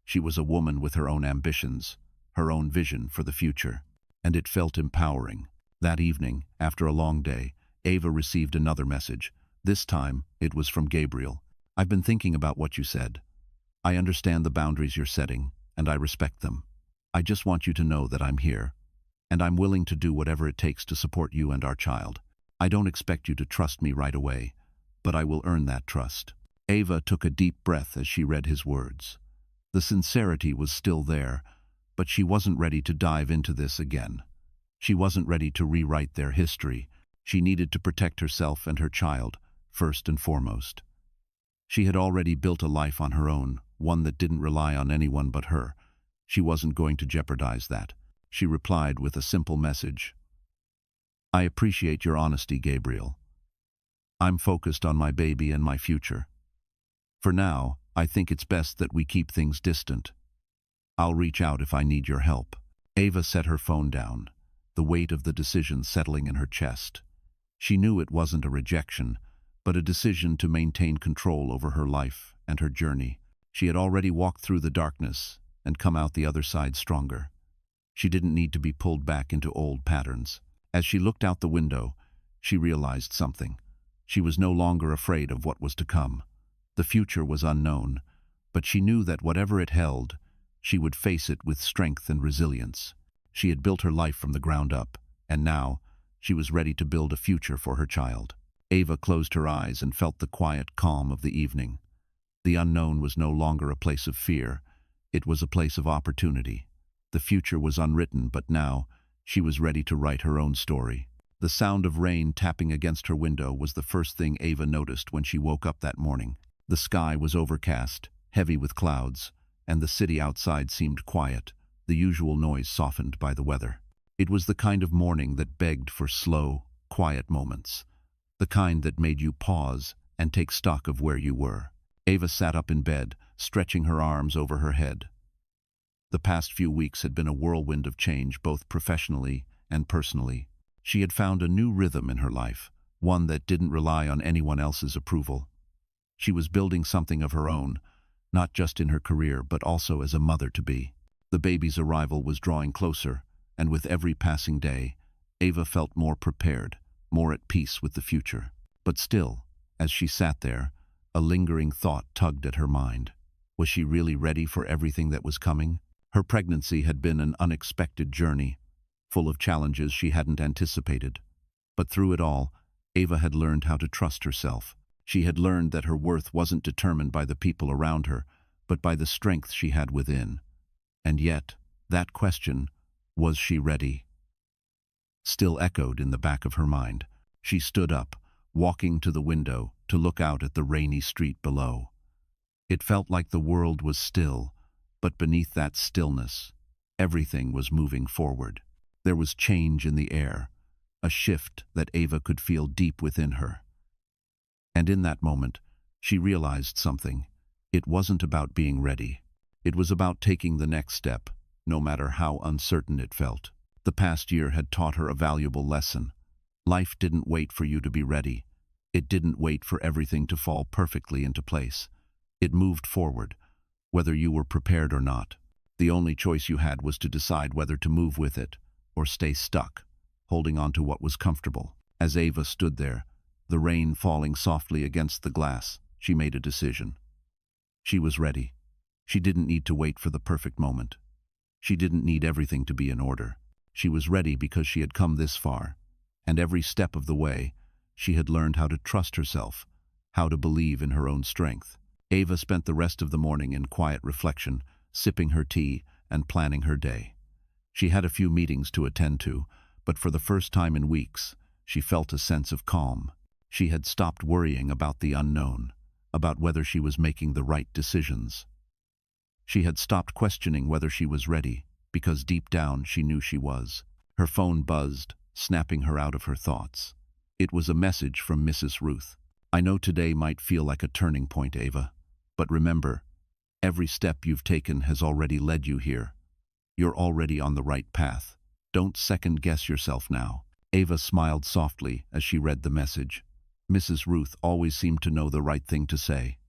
She was a woman with her own ambitions, her own vision for the future, and it felt empowering. That evening, after a long day, Ava received another message. This time, it was from Gabriel. "I've been thinking about what you said. I understand the boundaries you're setting, and I respect them. I just want you to know that I'm here, and I'm willing to do whatever it takes to support you and our child. I don't expect you to trust me right away, but I will earn that trust." Ava took a deep breath as she read his words. The sincerity was still there, but she wasn't ready to dive into this again. She wasn't ready to rewrite their history. She needed to protect herself and her child, first and foremost. She had already built a life on her own, one that didn't rely on anyone but her. She wasn't going to jeopardize that. She replied with a simple message. "I appreciate your honesty, Gabriel. I'm focused on my baby and my future. For now, I think it's best that we keep things distant. I'll reach out if I need your help." Ava set her phone down, the weight of the decision settling in her chest. She knew it wasn't a rejection, but a decision to maintain control over her life and her journey. She had already walked through the darkness and come out the other side stronger. She didn't need to be pulled back into old patterns. As she looked out the window, she realized something. She was no longer afraid of what was to come. The future was unknown, but she knew that whatever it held, she would face it with strength and resilience. She had built her life from the ground up, and now she was ready to build a future for her child. Ava closed her eyes and felt the quiet calm of the evening. The unknown was no longer a place of fear. It was a place of opportunity. The future was unwritten, but now she was ready to write her own story. The sound of rain tapping against her window was the first thing Ava noticed when she woke up that morning. The sky was overcast, heavy with clouds, and the city outside seemed quiet, the usual noise softened by the weather. It was the kind of morning that begged for slow, quiet moments, the kind that made you pause and take stock of where you were. Ava sat up in bed, stretching her arms over her head. The past few weeks had been a whirlwind of change, both professionally and personally. She had found a new rhythm in her life, one that didn't rely on anyone else's approval. She was building something of her own, not just in her career, but also as a mother-to-be. The baby's arrival was drawing closer, and with every passing day, Ava felt more prepared, more at peace with the future. But still, as she sat there, a lingering thought tugged at her mind. Was she really ready for everything that was coming? Her pregnancy had been an unexpected journey, full of challenges she hadn't anticipated. But through it all, Ava had learned how to trust herself. She had learned that her worth wasn't determined by the people around her, but by the strength she had within. And yet, that question, was she ready, still echoed in the back of her mind. She stood up, walking to the window to look out at the rainy street below. It felt like the world was still, but beneath that stillness, everything was moving forward. There was change in the air, a shift that Ava could feel deep within her. And in that moment, she realized something. It wasn't about being ready. It was about taking the next step, no matter how uncertain it felt. The past year had taught her a valuable lesson. Life didn't wait for you to be ready. It didn't wait for everything to fall perfectly into place. It moved forward, whether you were prepared or not. The only choice you had was to decide whether to move with it or stay stuck, holding on to what was comfortable. As Ava stood there, the rain falling softly against the glass, she made a decision. She was ready. She didn't need to wait for the perfect moment. She didn't need everything to be in order. She was ready because she had come this far, and every step of the way, she had learned how to trust herself, how to believe in her own strength. Ava spent the rest of the morning in quiet reflection, sipping her tea and planning her day. She had a few meetings to attend to, but for the first time in weeks, she felt a sense of calm. She had stopped worrying about the unknown, about whether she was making the right decisions. She had stopped questioning whether she was ready, because deep down she knew she was. Her phone buzzed, snapping her out of her thoughts. It was a message from Mrs. Ruth. "I know today might feel like a turning point, Ava, but remember, every step you've taken has already led you here. You're already on the right path. Don't second-guess yourself now." Ava smiled softly as she read the message. Mrs. Ruth always seemed to know the right thing to say.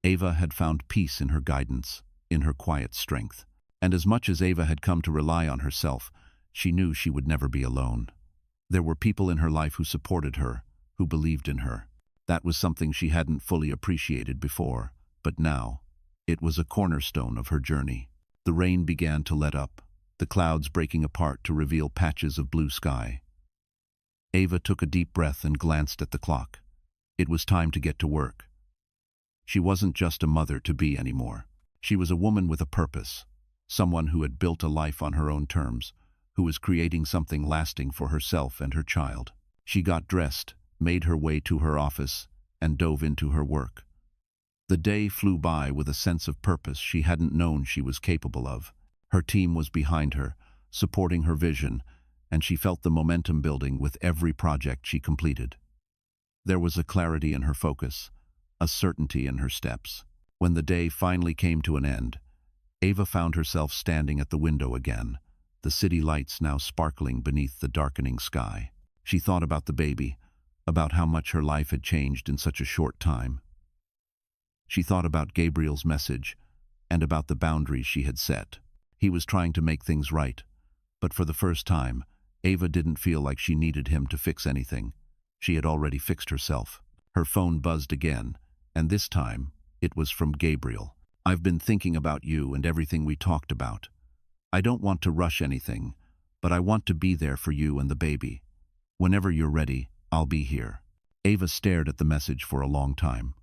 Ava had found peace in her guidance, in her quiet strength. And as much as Ava had come to rely on herself, she knew she would never be alone. There were people in her life who supported her, who believed in her. That was something she hadn't fully appreciated before, but now, it was a cornerstone of her journey. The rain began to let up, the clouds breaking apart to reveal patches of blue sky. Ava took a deep breath and glanced at the clock. It was time to get to work. She wasn't just a mother-to-be anymore. She was a woman with a purpose, someone who had built a life on her own terms, who was creating something lasting for herself and her child. She got dressed, made her way to her office, and dove into her work. The day flew by with a sense of purpose she hadn't known she was capable of. Her team was behind her, supporting her vision, and she felt the momentum building with every project she completed. There was a clarity in her focus, a certainty in her steps. When the day finally came to an end, Ava found herself standing at the window again, the city lights now sparkling beneath the darkening sky. She thought about the baby, about how much her life had changed in such a short time. She thought about Gabriel's message, and about the boundaries she had set. He was trying to make things right, but for the first time, Ava didn't feel like she needed him to fix anything. She had already fixed herself. Her phone buzzed again, and this time, it was from Gabriel. "I've been thinking about you and everything we talked about. I don't want to rush anything, but I want to be there for you and the baby. Whenever you're ready, I'll be here." Ava stared at the message for a long time.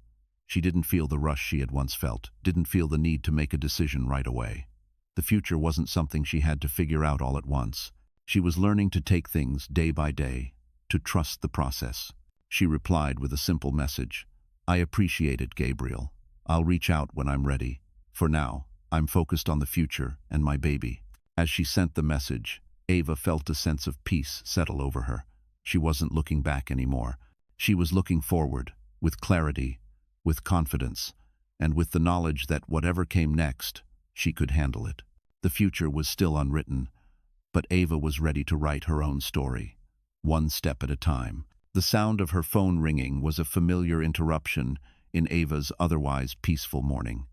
She didn't feel the rush she had once felt, didn't feel the need to make a decision right away. The future wasn't something she had to figure out all at once. She was learning to take things day by day, to trust the process. She replied with a simple message. "I appreciate it, Gabriel. I'll reach out when I'm ready. For now, I'm focused on the future and my baby." As she sent the message, Ava felt a sense of peace settle over her. She wasn't looking back anymore. She was looking forward, with clarity, with confidence, and with the knowledge that whatever came next, she could handle it. The future was still unwritten, but Ava was ready to write her own story, one step at a time. The sound of her phone ringing was a familiar interruption in Ava's otherwise peaceful morning.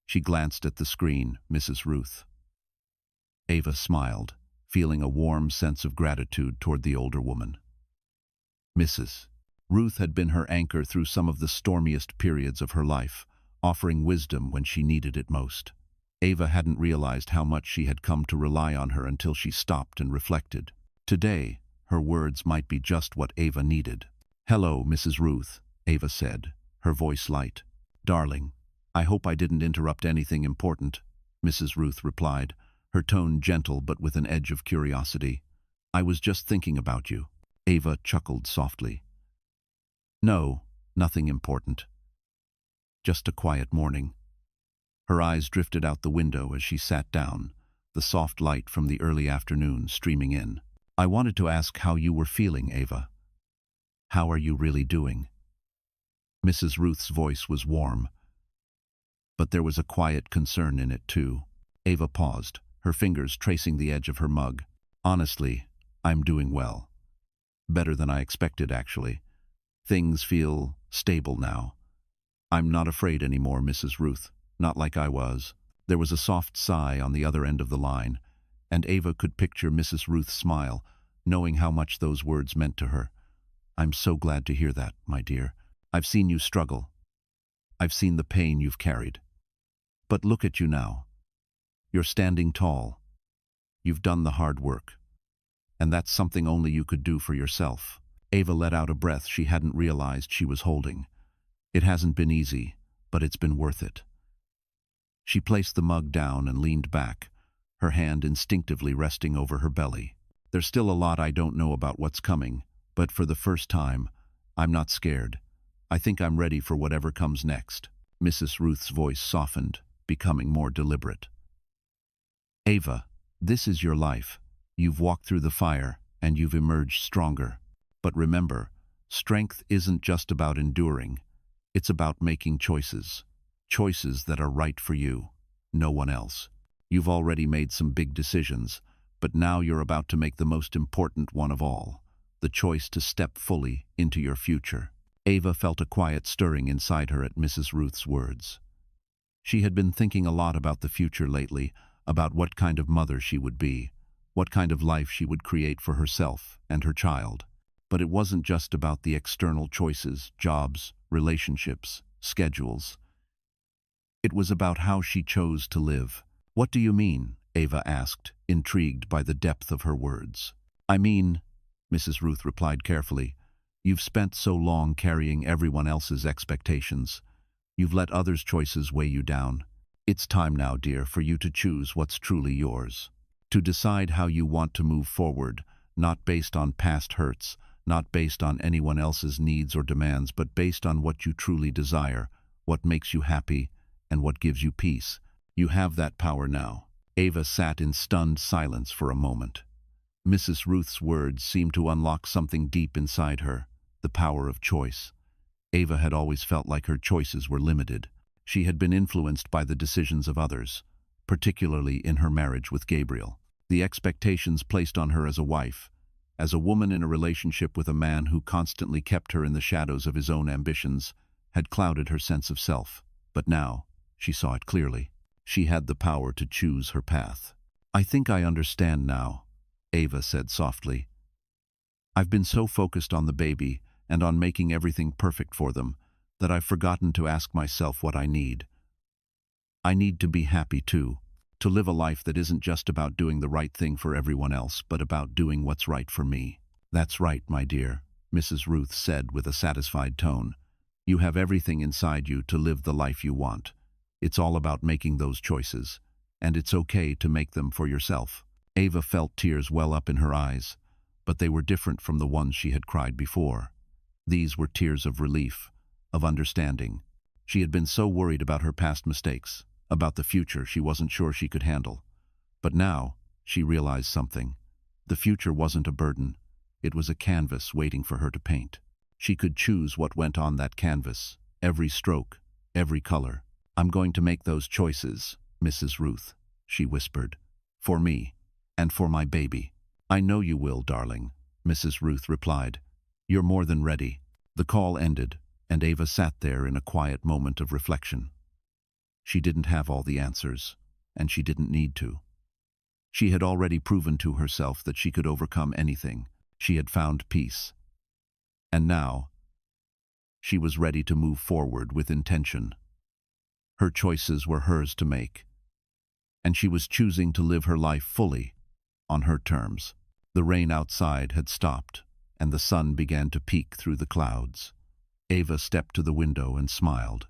She glanced at the screen, Mrs. Ruth. Ava smiled, feeling a warm sense of gratitude toward the older woman. Mrs. Ruth had been her anchor through some of the stormiest periods of her life, offering wisdom when she needed it most. Ava hadn't realized how much she had come to rely on her until she stopped and reflected. Today, her words might be just what Ava needed. "Hello, Mrs. Ruth," Ava said, her voice light. "Darling, I hope I didn't interrupt anything important," Mrs. Ruth replied, her tone gentle but with an edge of curiosity. "I was just thinking about you." Ava chuckled softly. "No, nothing important. Just a quiet morning." Her eyes drifted out the window as she sat down, the soft light from the early afternoon streaming in. "I wanted to ask how you were feeling, Ava. How are you really doing?" Mrs. Ruth's voice was warm, but there was a quiet concern in it too. Ava paused, her fingers tracing the edge of her mug. "Honestly, I'm doing well. Better than I expected, actually. Things feel stable now. I'm not afraid anymore, Mrs. Ruth. Not like I was." There was a soft sigh on the other end of the line, and Ava could picture Mrs. Ruth's smile, knowing how much those words meant to her. "I'm so glad to hear that, my dear. I've seen you struggle. I've seen the pain you've carried. But look at you now. You're standing tall. You've done the hard work. And that's something only you could do for yourself." Ava let out a breath she hadn't realized she was holding. "It hasn't been easy, but it's been worth it." She placed the mug down and leaned back, her hand instinctively resting over her belly. "There's still a lot I don't know about what's coming, but for the first time, I'm not scared. I think I'm ready for whatever comes next." Mrs. Ruth's voice softened, becoming more deliberate. "Ava, this is your life. You've walked through the fire, and you've emerged stronger. But remember, strength isn't just about enduring. It's about making choices. Choices that are right for you, no one else. You've already made some big decisions, but now you're about to make the most important one of all, the choice to step fully into your future." Ava felt a quiet stirring inside her at Mrs. Ruth's words. She had been thinking a lot about the future lately, about what kind of mother she would be, what kind of life she would create for herself and her child. But it wasn't just about the external choices, jobs, relationships, schedules. It was about how she chose to live. "What do you mean?" Ava asked, intrigued by the depth of her words. "I mean," Mrs. Ruth replied carefully, "you've spent so long carrying everyone else's expectations. You've let others' choices weigh you down. It's time now, dear, for you to choose what's truly yours. To decide how you want to move forward, not based on past hurts, not based on anyone else's needs or demands, but based on what you truly desire, what makes you happy, and what gives you peace. You have that power now." Ava sat in stunned silence for a moment. Mrs. Ruth's words seemed to unlock something deep inside her, the power of choice. Ava had always felt like her choices were limited. She had been influenced by the decisions of others, particularly in her marriage with Gabriel. The expectations placed on her as a wife, as a woman in a relationship with a man who constantly kept her in the shadows of his own ambitions, had clouded her sense of self. But now, she saw it clearly. She had the power to choose her path. "I think I understand now," Ava said softly. "I've been so focused on the baby and on making everything perfect for them that I've forgotten to ask myself what I need. I need to be happy too, to live a life that isn't just about doing the right thing for everyone else, but about doing what's right for me." "That's right, my dear," Mrs. Ruth said with a satisfied tone. "You have everything inside you to live the life you want. It's all about making those choices, and it's okay to make them for yourself." Ava felt tears well up in her eyes, but they were different from the ones she had cried before. These were tears of relief, of understanding. She had been so worried about her past mistakes, about the future she wasn't sure she could handle. But now, she realized something. The future wasn't a burden. It was a canvas waiting for her to paint. She could choose what went on that canvas, every stroke, every color. "I'm going to make those choices," Mrs. Ruth," she whispered. "For me, and for my baby." "I know you will, darling," Mrs. Ruth replied. "You're more than ready." The call ended, and Ava sat there in a quiet moment of reflection. She didn't have all the answers, and she didn't need to. She had already proven to herself that she could overcome anything. She had found peace. And now, she was ready to move forward with intention. Her choices were hers to make, and she was choosing to live her life fully, on her terms. The rain outside had stopped, and the sun began to peek through the clouds. Ava stepped to the window and smiled.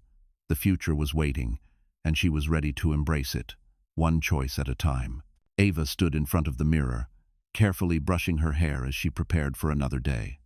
The future was waiting, and she was ready to embrace it, one choice at a time. Ava stood in front of the mirror, carefully brushing her hair as she prepared for another day.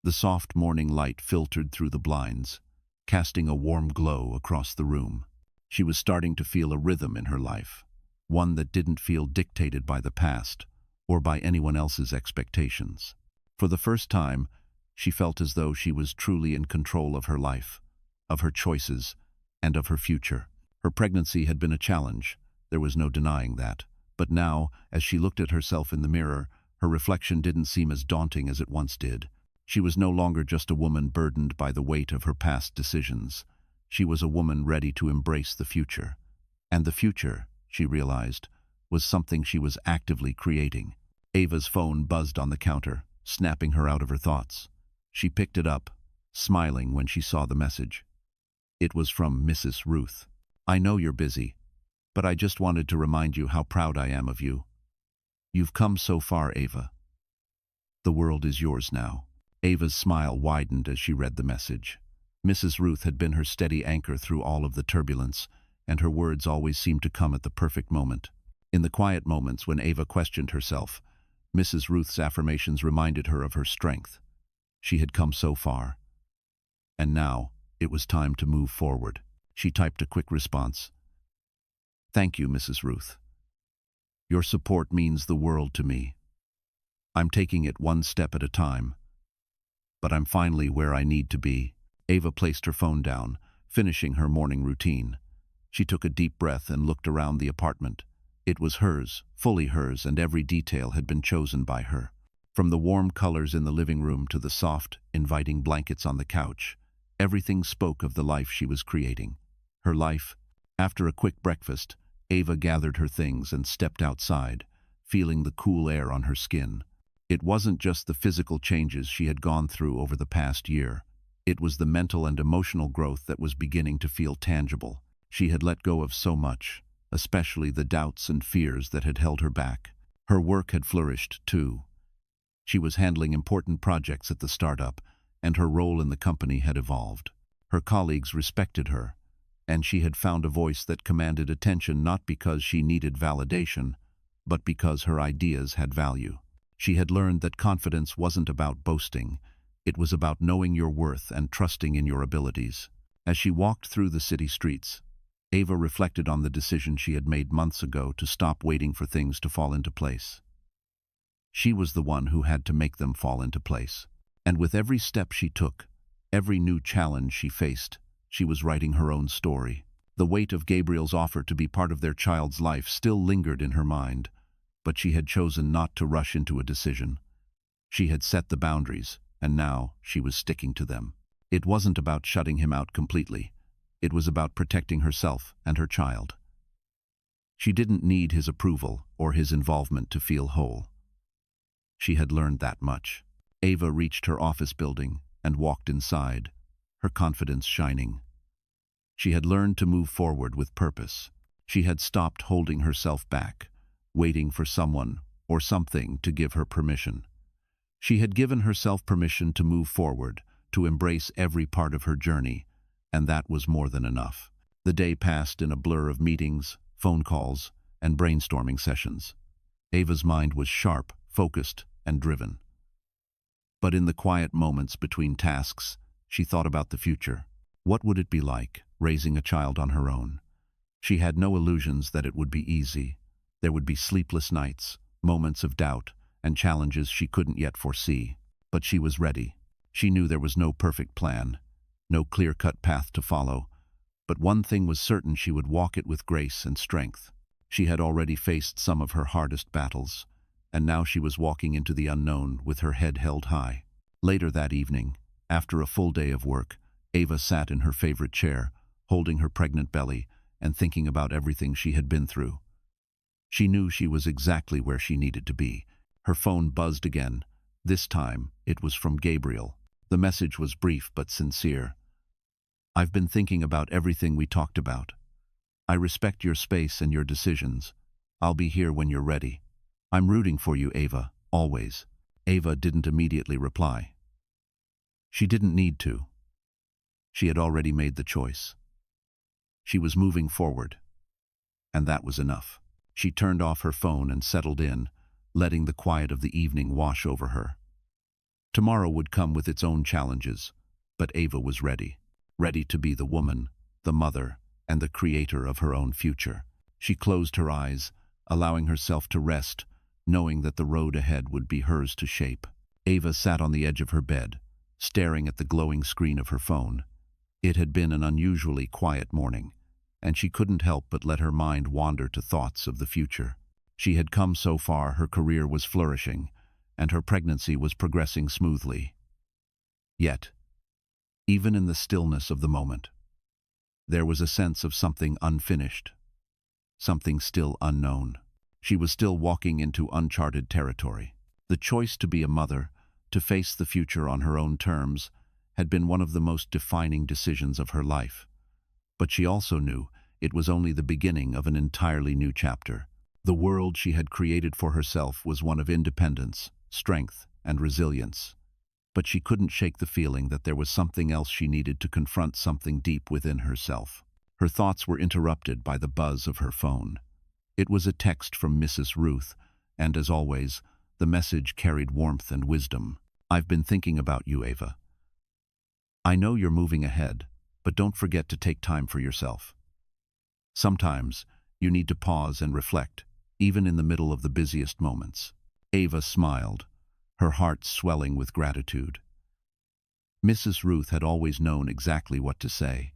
The soft morning light filtered through the blinds, casting a warm glow across the room. She was starting to feel a rhythm in her life, one that didn't feel dictated by the past or by anyone else's expectations. For the first time, she felt as though she was truly in control of her life, of her choices, and of her future. Her pregnancy had been a challenge, there was no denying that. But now, as she looked at herself in the mirror, her reflection didn't seem as daunting as it once did. She was no longer just a woman burdened by the weight of her past decisions. She was a woman ready to embrace the future. And the future, she realized, was something she was actively creating. Ava's phone buzzed on the counter, snapping her out of her thoughts. She picked it up, smiling when she saw the message. It was from Mrs. Ruth. "I know you're busy, but I just wanted to remind you how proud I am of you. You've come so far, Ava. The world is yours now." Ava's smile widened as she read the message. Mrs. Ruth had been her steady anchor through all of the turbulence, and her words always seemed to come at the perfect moment. In the quiet moments when Ava questioned herself, Mrs. Ruth's affirmations reminded her of her strength. She had come so far. And now, it was time to move forward. She typed a quick response. "Thank you, Mrs. Ruth. Your support means the world to me. I'm taking it one step at a time, but I'm finally where I need to be." Ava placed her phone down, finishing her morning routine. She took a deep breath and looked around the apartment. It was hers, fully hers, and every detail had been chosen by her. From the warm colors in the living room to the soft, inviting blankets on the couch, everything spoke of the life she was creating. Her life. After a quick breakfast, Ava gathered her things and stepped outside, feeling the cool air on her skin. It wasn't just the physical changes she had gone through over the past year. It was the mental and emotional growth that was beginning to feel tangible. She had let go of so much, especially the doubts and fears that had held her back. Her work had flourished, too. She was handling important projects at the startup, and her role in the company had evolved. Her colleagues respected her, and she had found a voice that commanded attention not because she needed validation, but because her ideas had value. She had learned that confidence wasn't about boasting. It was about knowing your worth and trusting in your abilities. As she walked through the city streets, Ava reflected on the decision she had made months ago to stop waiting for things to fall into place. She was the one who had to make them fall into place. And with every step she took, every new challenge she faced, she was writing her own story. The weight of Gabriel's offer to be part of their child's life still lingered in her mind, but she had chosen not to rush into a decision. She had set the boundaries, and now she was sticking to them. It wasn't about shutting him out completely. It was about protecting herself and her child. She didn't need his approval or his involvement to feel whole. She had learned that much. Ava reached her office building and walked inside, her confidence shining. She had learned to move forward with purpose. She had stopped holding herself back, waiting for someone or something to give her permission. She had given herself permission to move forward, to embrace every part of her journey, and that was more than enough. The day passed in a blur of meetings, phone calls, and brainstorming sessions. Ava's mind was sharp, focused, and driven. But in the quiet moments between tasks, she thought about the future. What would it be like, raising a child on her own? She had no illusions that it would be easy. There would be sleepless nights, moments of doubt, and challenges she couldn't yet foresee. But she was ready. She knew there was no perfect plan, no clear-cut path to follow, But one thing was certain: she would walk it with grace and strength. She had already faced some of her hardest battles, and now she was walking into the unknown with her head held high. Later that evening, after a full day of work, Ava sat in her favorite chair, holding her pregnant belly and thinking about everything she had been through. She knew she was exactly where she needed to be. Her phone buzzed again. This time, it was from Gabriel. The message was brief but sincere. "I've been thinking about everything we talked about. I respect your space and your decisions. I'll be here when you're ready. I'm rooting for you, Ava, always." Ava didn't immediately reply. She didn't need to. She had already made the choice. She was moving forward, and that was enough. She turned off her phone and settled in, letting the quiet of the evening wash over her. Tomorrow would come with its own challenges, but Ava was ready. Ready to be the woman, the mother, and the creator of her own future. She closed her eyes, allowing herself to rest, knowing that the road ahead would be hers to shape. Ava sat on the edge of her bed, staring at the glowing screen of her phone. It had been an unusually quiet morning, and she couldn't help but let her mind wander to thoughts of the future. She had come so far, her career was flourishing, and her pregnancy was progressing smoothly. Yet, even in the stillness of the moment, there was a sense of something unfinished, something still unknown. She was still walking into uncharted territory. The choice to be a mother, to face the future on her own terms, had been one of the most defining decisions of her life. But she also knew it was only the beginning of an entirely new chapter. The world she had created for herself was one of independence, strength, and resilience. But she couldn't shake the feeling that there was something else she needed to confront, something deep within herself. Her thoughts were interrupted by the buzz of her phone. It was a text from Mrs. Ruth, and as always, the message carried warmth and wisdom. "I've been thinking about you, Ava. I know you're moving ahead, but don't forget to take time for yourself. Sometimes you need to pause and reflect, even in the middle of the busiest moments." Ava smiled, her heart swelling with gratitude. Mrs. Ruth had always known exactly what to say.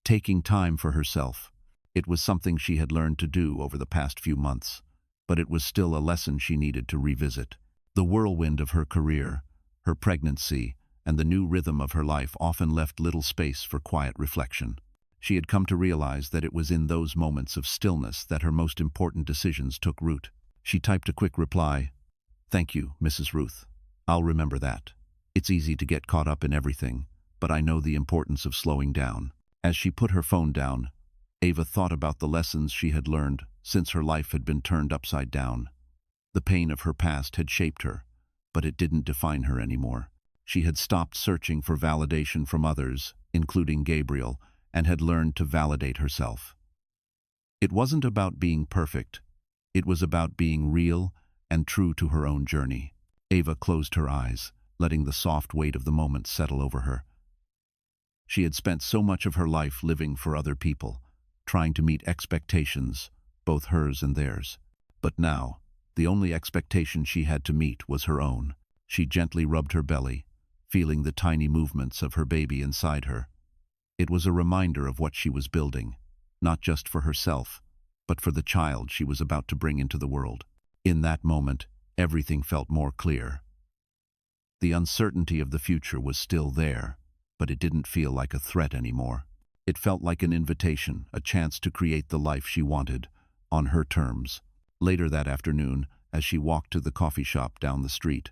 Taking time for herself, it was something she had learned to do over the past few months, but it was still a lesson she needed to revisit. The whirlwind of her career, her pregnancy, and the new rhythm of her life often left little space for quiet reflection. She had come to realize that it was in those moments of stillness that her most important decisions took root. She typed a quick reply, "Thank you, Mrs. Ruth. I'll remember that. It's easy to get caught up in everything, but I know the importance of slowing down." As she put her phone down, Ava thought about the lessons she had learned since her life had been turned upside down. The pain of her past had shaped her, but it didn't define her anymore. She had stopped searching for validation from others, including Gabriel, and had learned to validate herself. It wasn't about being perfect. It was about being real and true to her own journey. Ava closed her eyes, letting the soft weight of the moment settle over her. She had spent so much of her life living for other people, trying to meet expectations, both hers and theirs. But now, the only expectation she had to meet was her own. She gently rubbed her belly, feeling the tiny movements of her baby inside her. It was a reminder of what she was building, not just for herself, but for the child she was about to bring into the world. In that moment, everything felt more clear. The uncertainty of the future was still there, but it didn't feel like a threat anymore. It felt like an invitation, a chance to create the life she wanted, on her terms. Later that afternoon, as she walked to the coffee shop down the street,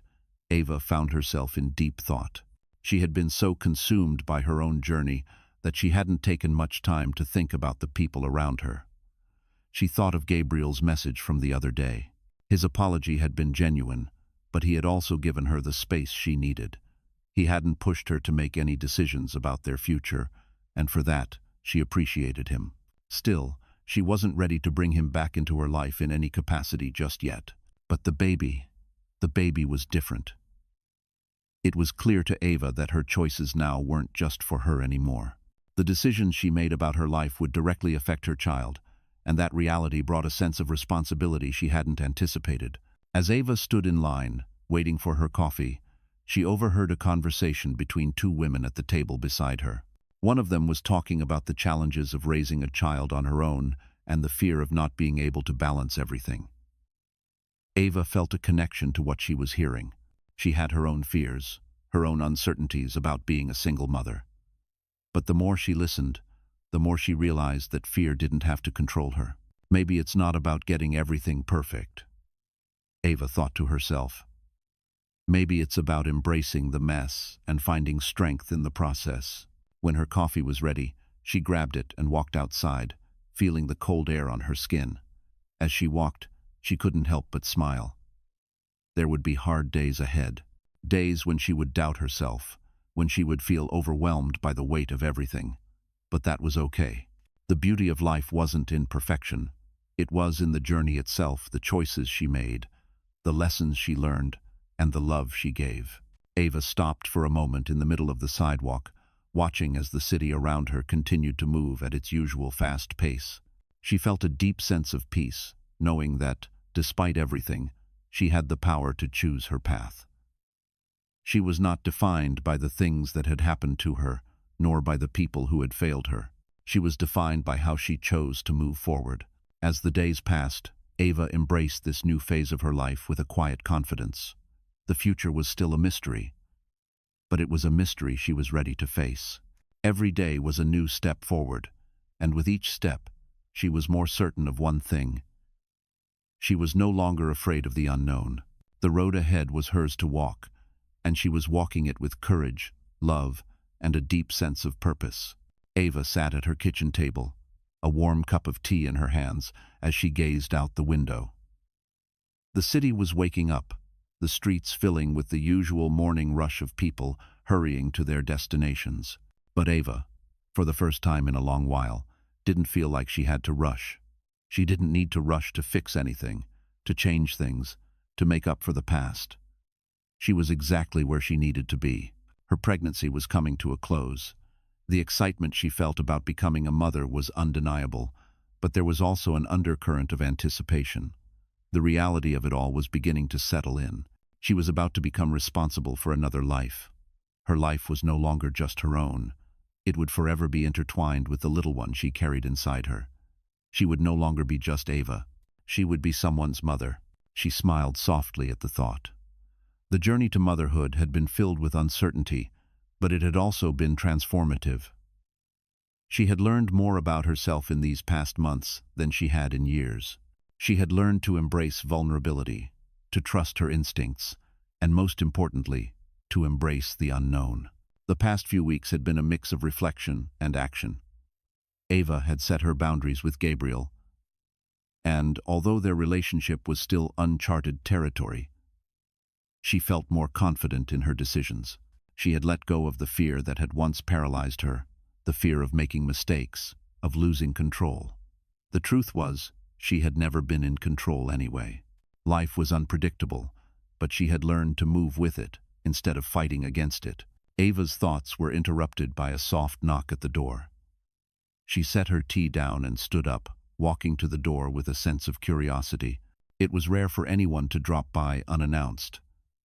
Ava found herself in deep thought. She had been so consumed by her own journey that she hadn't taken much time to think about the people around her. She thought of Gabriel's message from the other day. His apology had been genuine, but he had also given her the space she needed. He hadn't pushed her to make any decisions about their future, and for that, she appreciated him. Still, she wasn't ready to bring him back into her life in any capacity just yet. But the baby was different. It was clear to Ava that her choices now weren't just for her anymore. The decisions she made about her life would directly affect her child, and that reality brought a sense of responsibility she hadn't anticipated. As Ava stood in line, waiting for her coffee, she overheard a conversation between two women at the table beside her. One of them was talking about the challenges of raising a child on her own and the fear of not being able to balance everything. Ava felt a connection to what she was hearing. She had her own fears, her own uncertainties about being a single mother. But the more she listened, the more she realized that fear didn't have to control her. Maybe it's not about getting everything perfect, Ava thought to herself. Maybe it's about embracing the mess and finding strength in the process. When her coffee was ready, she grabbed it and walked outside, feeling the cold air on her skin. As she walked, she couldn't help but smile. There would be hard days ahead, days when she would doubt herself, when she would feel overwhelmed by the weight of everything. But that was okay. The beauty of life wasn't in perfection. It was in the journey itself, the choices she made, the lessons she learned, and the love she gave. Ava stopped for a moment in the middle of the sidewalk, watching as the city around her continued to move at its usual fast pace. She felt a deep sense of peace, knowing that, despite everything, she had the power to choose her path. She was not defined by the things that had happened to her, nor by the people who had failed her. She was defined by how she chose to move forward. As the days passed, Ava embraced this new phase of her life with a quiet confidence. The future was still a mystery, but it was a mystery she was ready to face. Every day was a new step forward, and with each step, she was more certain of one thing. She was no longer afraid of the unknown. The road ahead was hers to walk, and she was walking it with courage, love, and a deep sense of purpose. Ava sat at her kitchen table, a warm cup of tea in her hands, as she gazed out the window. The city was waking up, the streets filling with the usual morning rush of people hurrying to their destinations. But Ava, for the first time in a long while, didn't feel like she had to rush. She didn't need to rush to fix anything, to change things, to make up for the past. She was exactly where she needed to be. Her pregnancy was coming to a close. The excitement she felt about becoming a mother was undeniable, but there was also an undercurrent of anticipation. The reality of it all was beginning to settle in. She was about to become responsible for another life. Her life was no longer just her own. It would forever be intertwined with the little one she carried inside her. She would no longer be just Ava. She would be someone's mother. She smiled softly at the thought. The journey to motherhood had been filled with uncertainty, but it had also been transformative. She had learned more about herself in these past months than she had in years. She had learned to embrace vulnerability, to trust her instincts, and most importantly, to embrace the unknown. The past few weeks had been a mix of reflection and action. Ava had set her boundaries with Gabriel, and although their relationship was still uncharted territory, she felt more confident in her decisions. She had let go of the fear that had once paralyzed her, the fear of making mistakes, of losing control. The truth was, she had never been in control anyway. Life was unpredictable, but she had learned to move with it instead of fighting against it. Ava's thoughts were interrupted by a soft knock at the door. She set her tea down and stood up, walking to the door with a sense of curiosity. It was rare for anyone to drop by unannounced,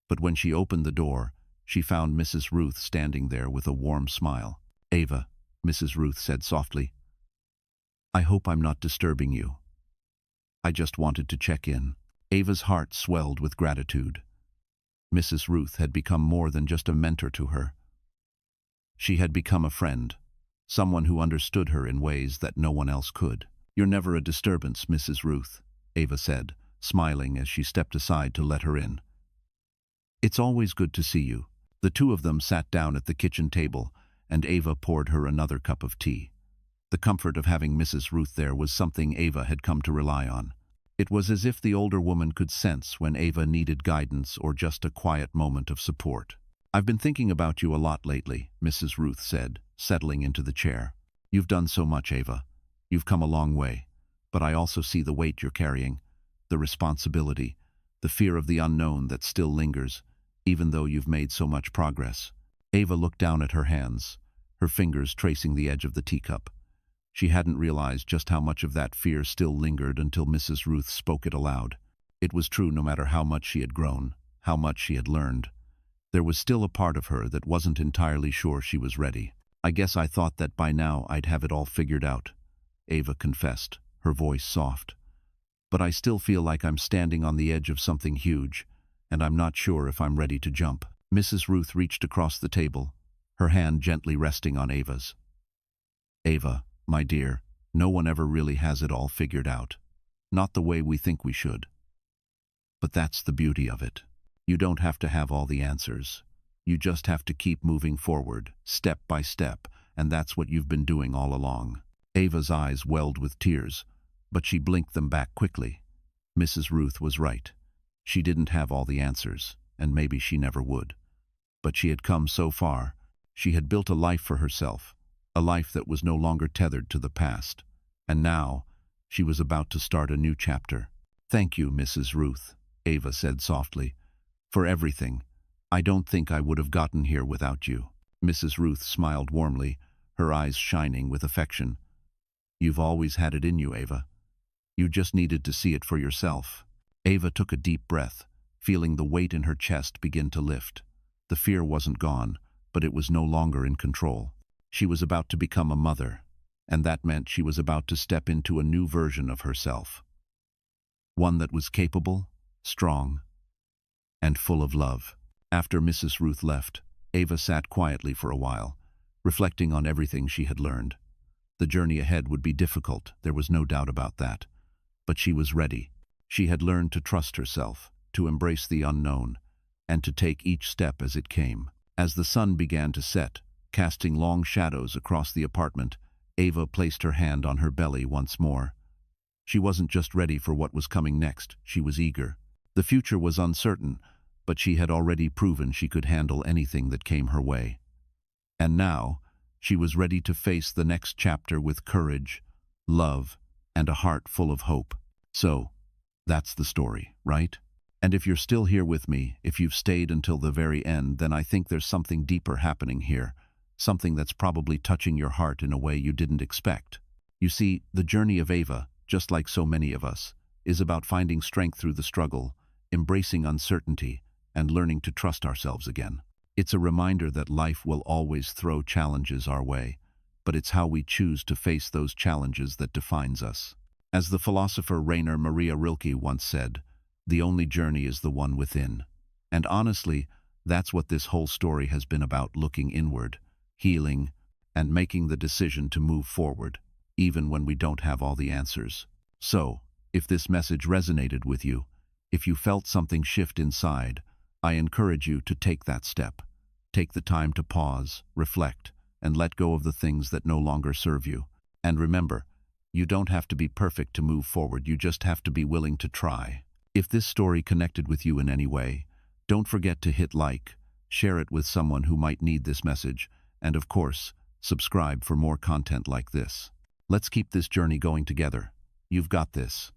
but when she opened the door, she found Mrs. Ruth standing there with a warm smile. "Ava," Mrs. Ruth said softly, "I hope I'm not disturbing you. I just wanted to check in." Ava's heart swelled with gratitude. Mrs. Ruth had become more than just a mentor to her. She had become a friend, someone who understood her in ways that no one else could. "You're never a disturbance, Mrs. Ruth," Ava said, smiling as she stepped aside to let her in. "It's always good to see you." The two of them sat down at the kitchen table, and Ava poured her another cup of tea. The comfort of having Mrs. Ruth there was something Ava had come to rely on. It was as if the older woman could sense when Ava needed guidance or just a quiet moment of support. "I've been thinking about you a lot lately," Mrs. Ruth said, settling into the chair. "You've done so much, Ava. You've come a long way, but I also see the weight you're carrying, the responsibility, the fear of the unknown that still lingers, even though you've made so much progress." Ava looked down at her hands, her fingers tracing the edge of the teacup. She hadn't realized just how much of that fear still lingered until Mrs. Ruth spoke it aloud. It was true no matter how much she had grown, how much she had learned. There was still a part of her that wasn't entirely sure she was ready. I guess I thought that by now I'd have it all figured out, Ava confessed, her voice soft. But I still feel like I'm standing on the edge of something huge, and I'm not sure if I'm ready to jump. Mrs. Ruth reached across the table, her hand gently resting on Ava's. Ava, my dear, no one ever really has it all figured out. Not the way we think we should. But that's the beauty of it. You don't have to have all the answers. You just have to keep moving forward, step by step, and that's what you've been doing all along. Ava's eyes welled with tears, but she blinked them back quickly. Mrs. Ruth was right. She didn't have all the answers, and maybe she never would. But she had come so far. She had built a life for herself, a life that was no longer tethered to the past. And now, she was about to start a new chapter. Thank you, Mrs. Ruth, Ava said softly, for everything. I don't think I would have gotten here without you. Mrs. Ruth smiled warmly, her eyes shining with affection. You've always had it in you, Ava. You just needed to see it for yourself. Ava took a deep breath, feeling the weight in her chest begin to lift. The fear wasn't gone, but it was no longer in control. She was about to become a mother, and that meant she was about to step into a new version of herself. One that was capable, strong, and full of love. After Mrs. Ruth left, Ava sat quietly for a while, reflecting on everything she had learned. The journey ahead would be difficult, there was no doubt about that. But she was ready. She had learned to trust herself, to embrace the unknown, and to take each step as it came. As the sun began to set, casting long shadows across the apartment, Ava placed her hand on her belly once more. She wasn't just ready for what was coming next, she was eager. The future was uncertain, but she had already proven she could handle anything that came her way. And now, she was ready to face the next chapter with courage, love, and a heart full of hope. So, that's the story, right? And if you're still here with me, if you've stayed until the very end, then I think there's something deeper happening here, something that's probably touching your heart in a way you didn't expect. You see, the journey of Ava, just like so many of us, is about finding strength through the struggle, embracing uncertainty, and learning to trust ourselves again. It's a reminder that life will always throw challenges our way, but it's how we choose to face those challenges that defines us. As the philosopher Rainer Maria Rilke once said, the only journey is the one within. And honestly, that's what this whole story has been about, looking inward, healing, and making the decision to move forward, even when we don't have all the answers. So, if this message resonated with you, if you felt something shift inside, I encourage you to take that step. Take the time to pause, reflect, and let go of the things that no longer serve you. And remember, you don't have to be perfect to move forward, you just have to be willing to try. If this story connected with you in any way, don't forget to hit like, share it with someone who might need this message, and of course, subscribe for more content like this. Let's keep this journey going together. You've got this.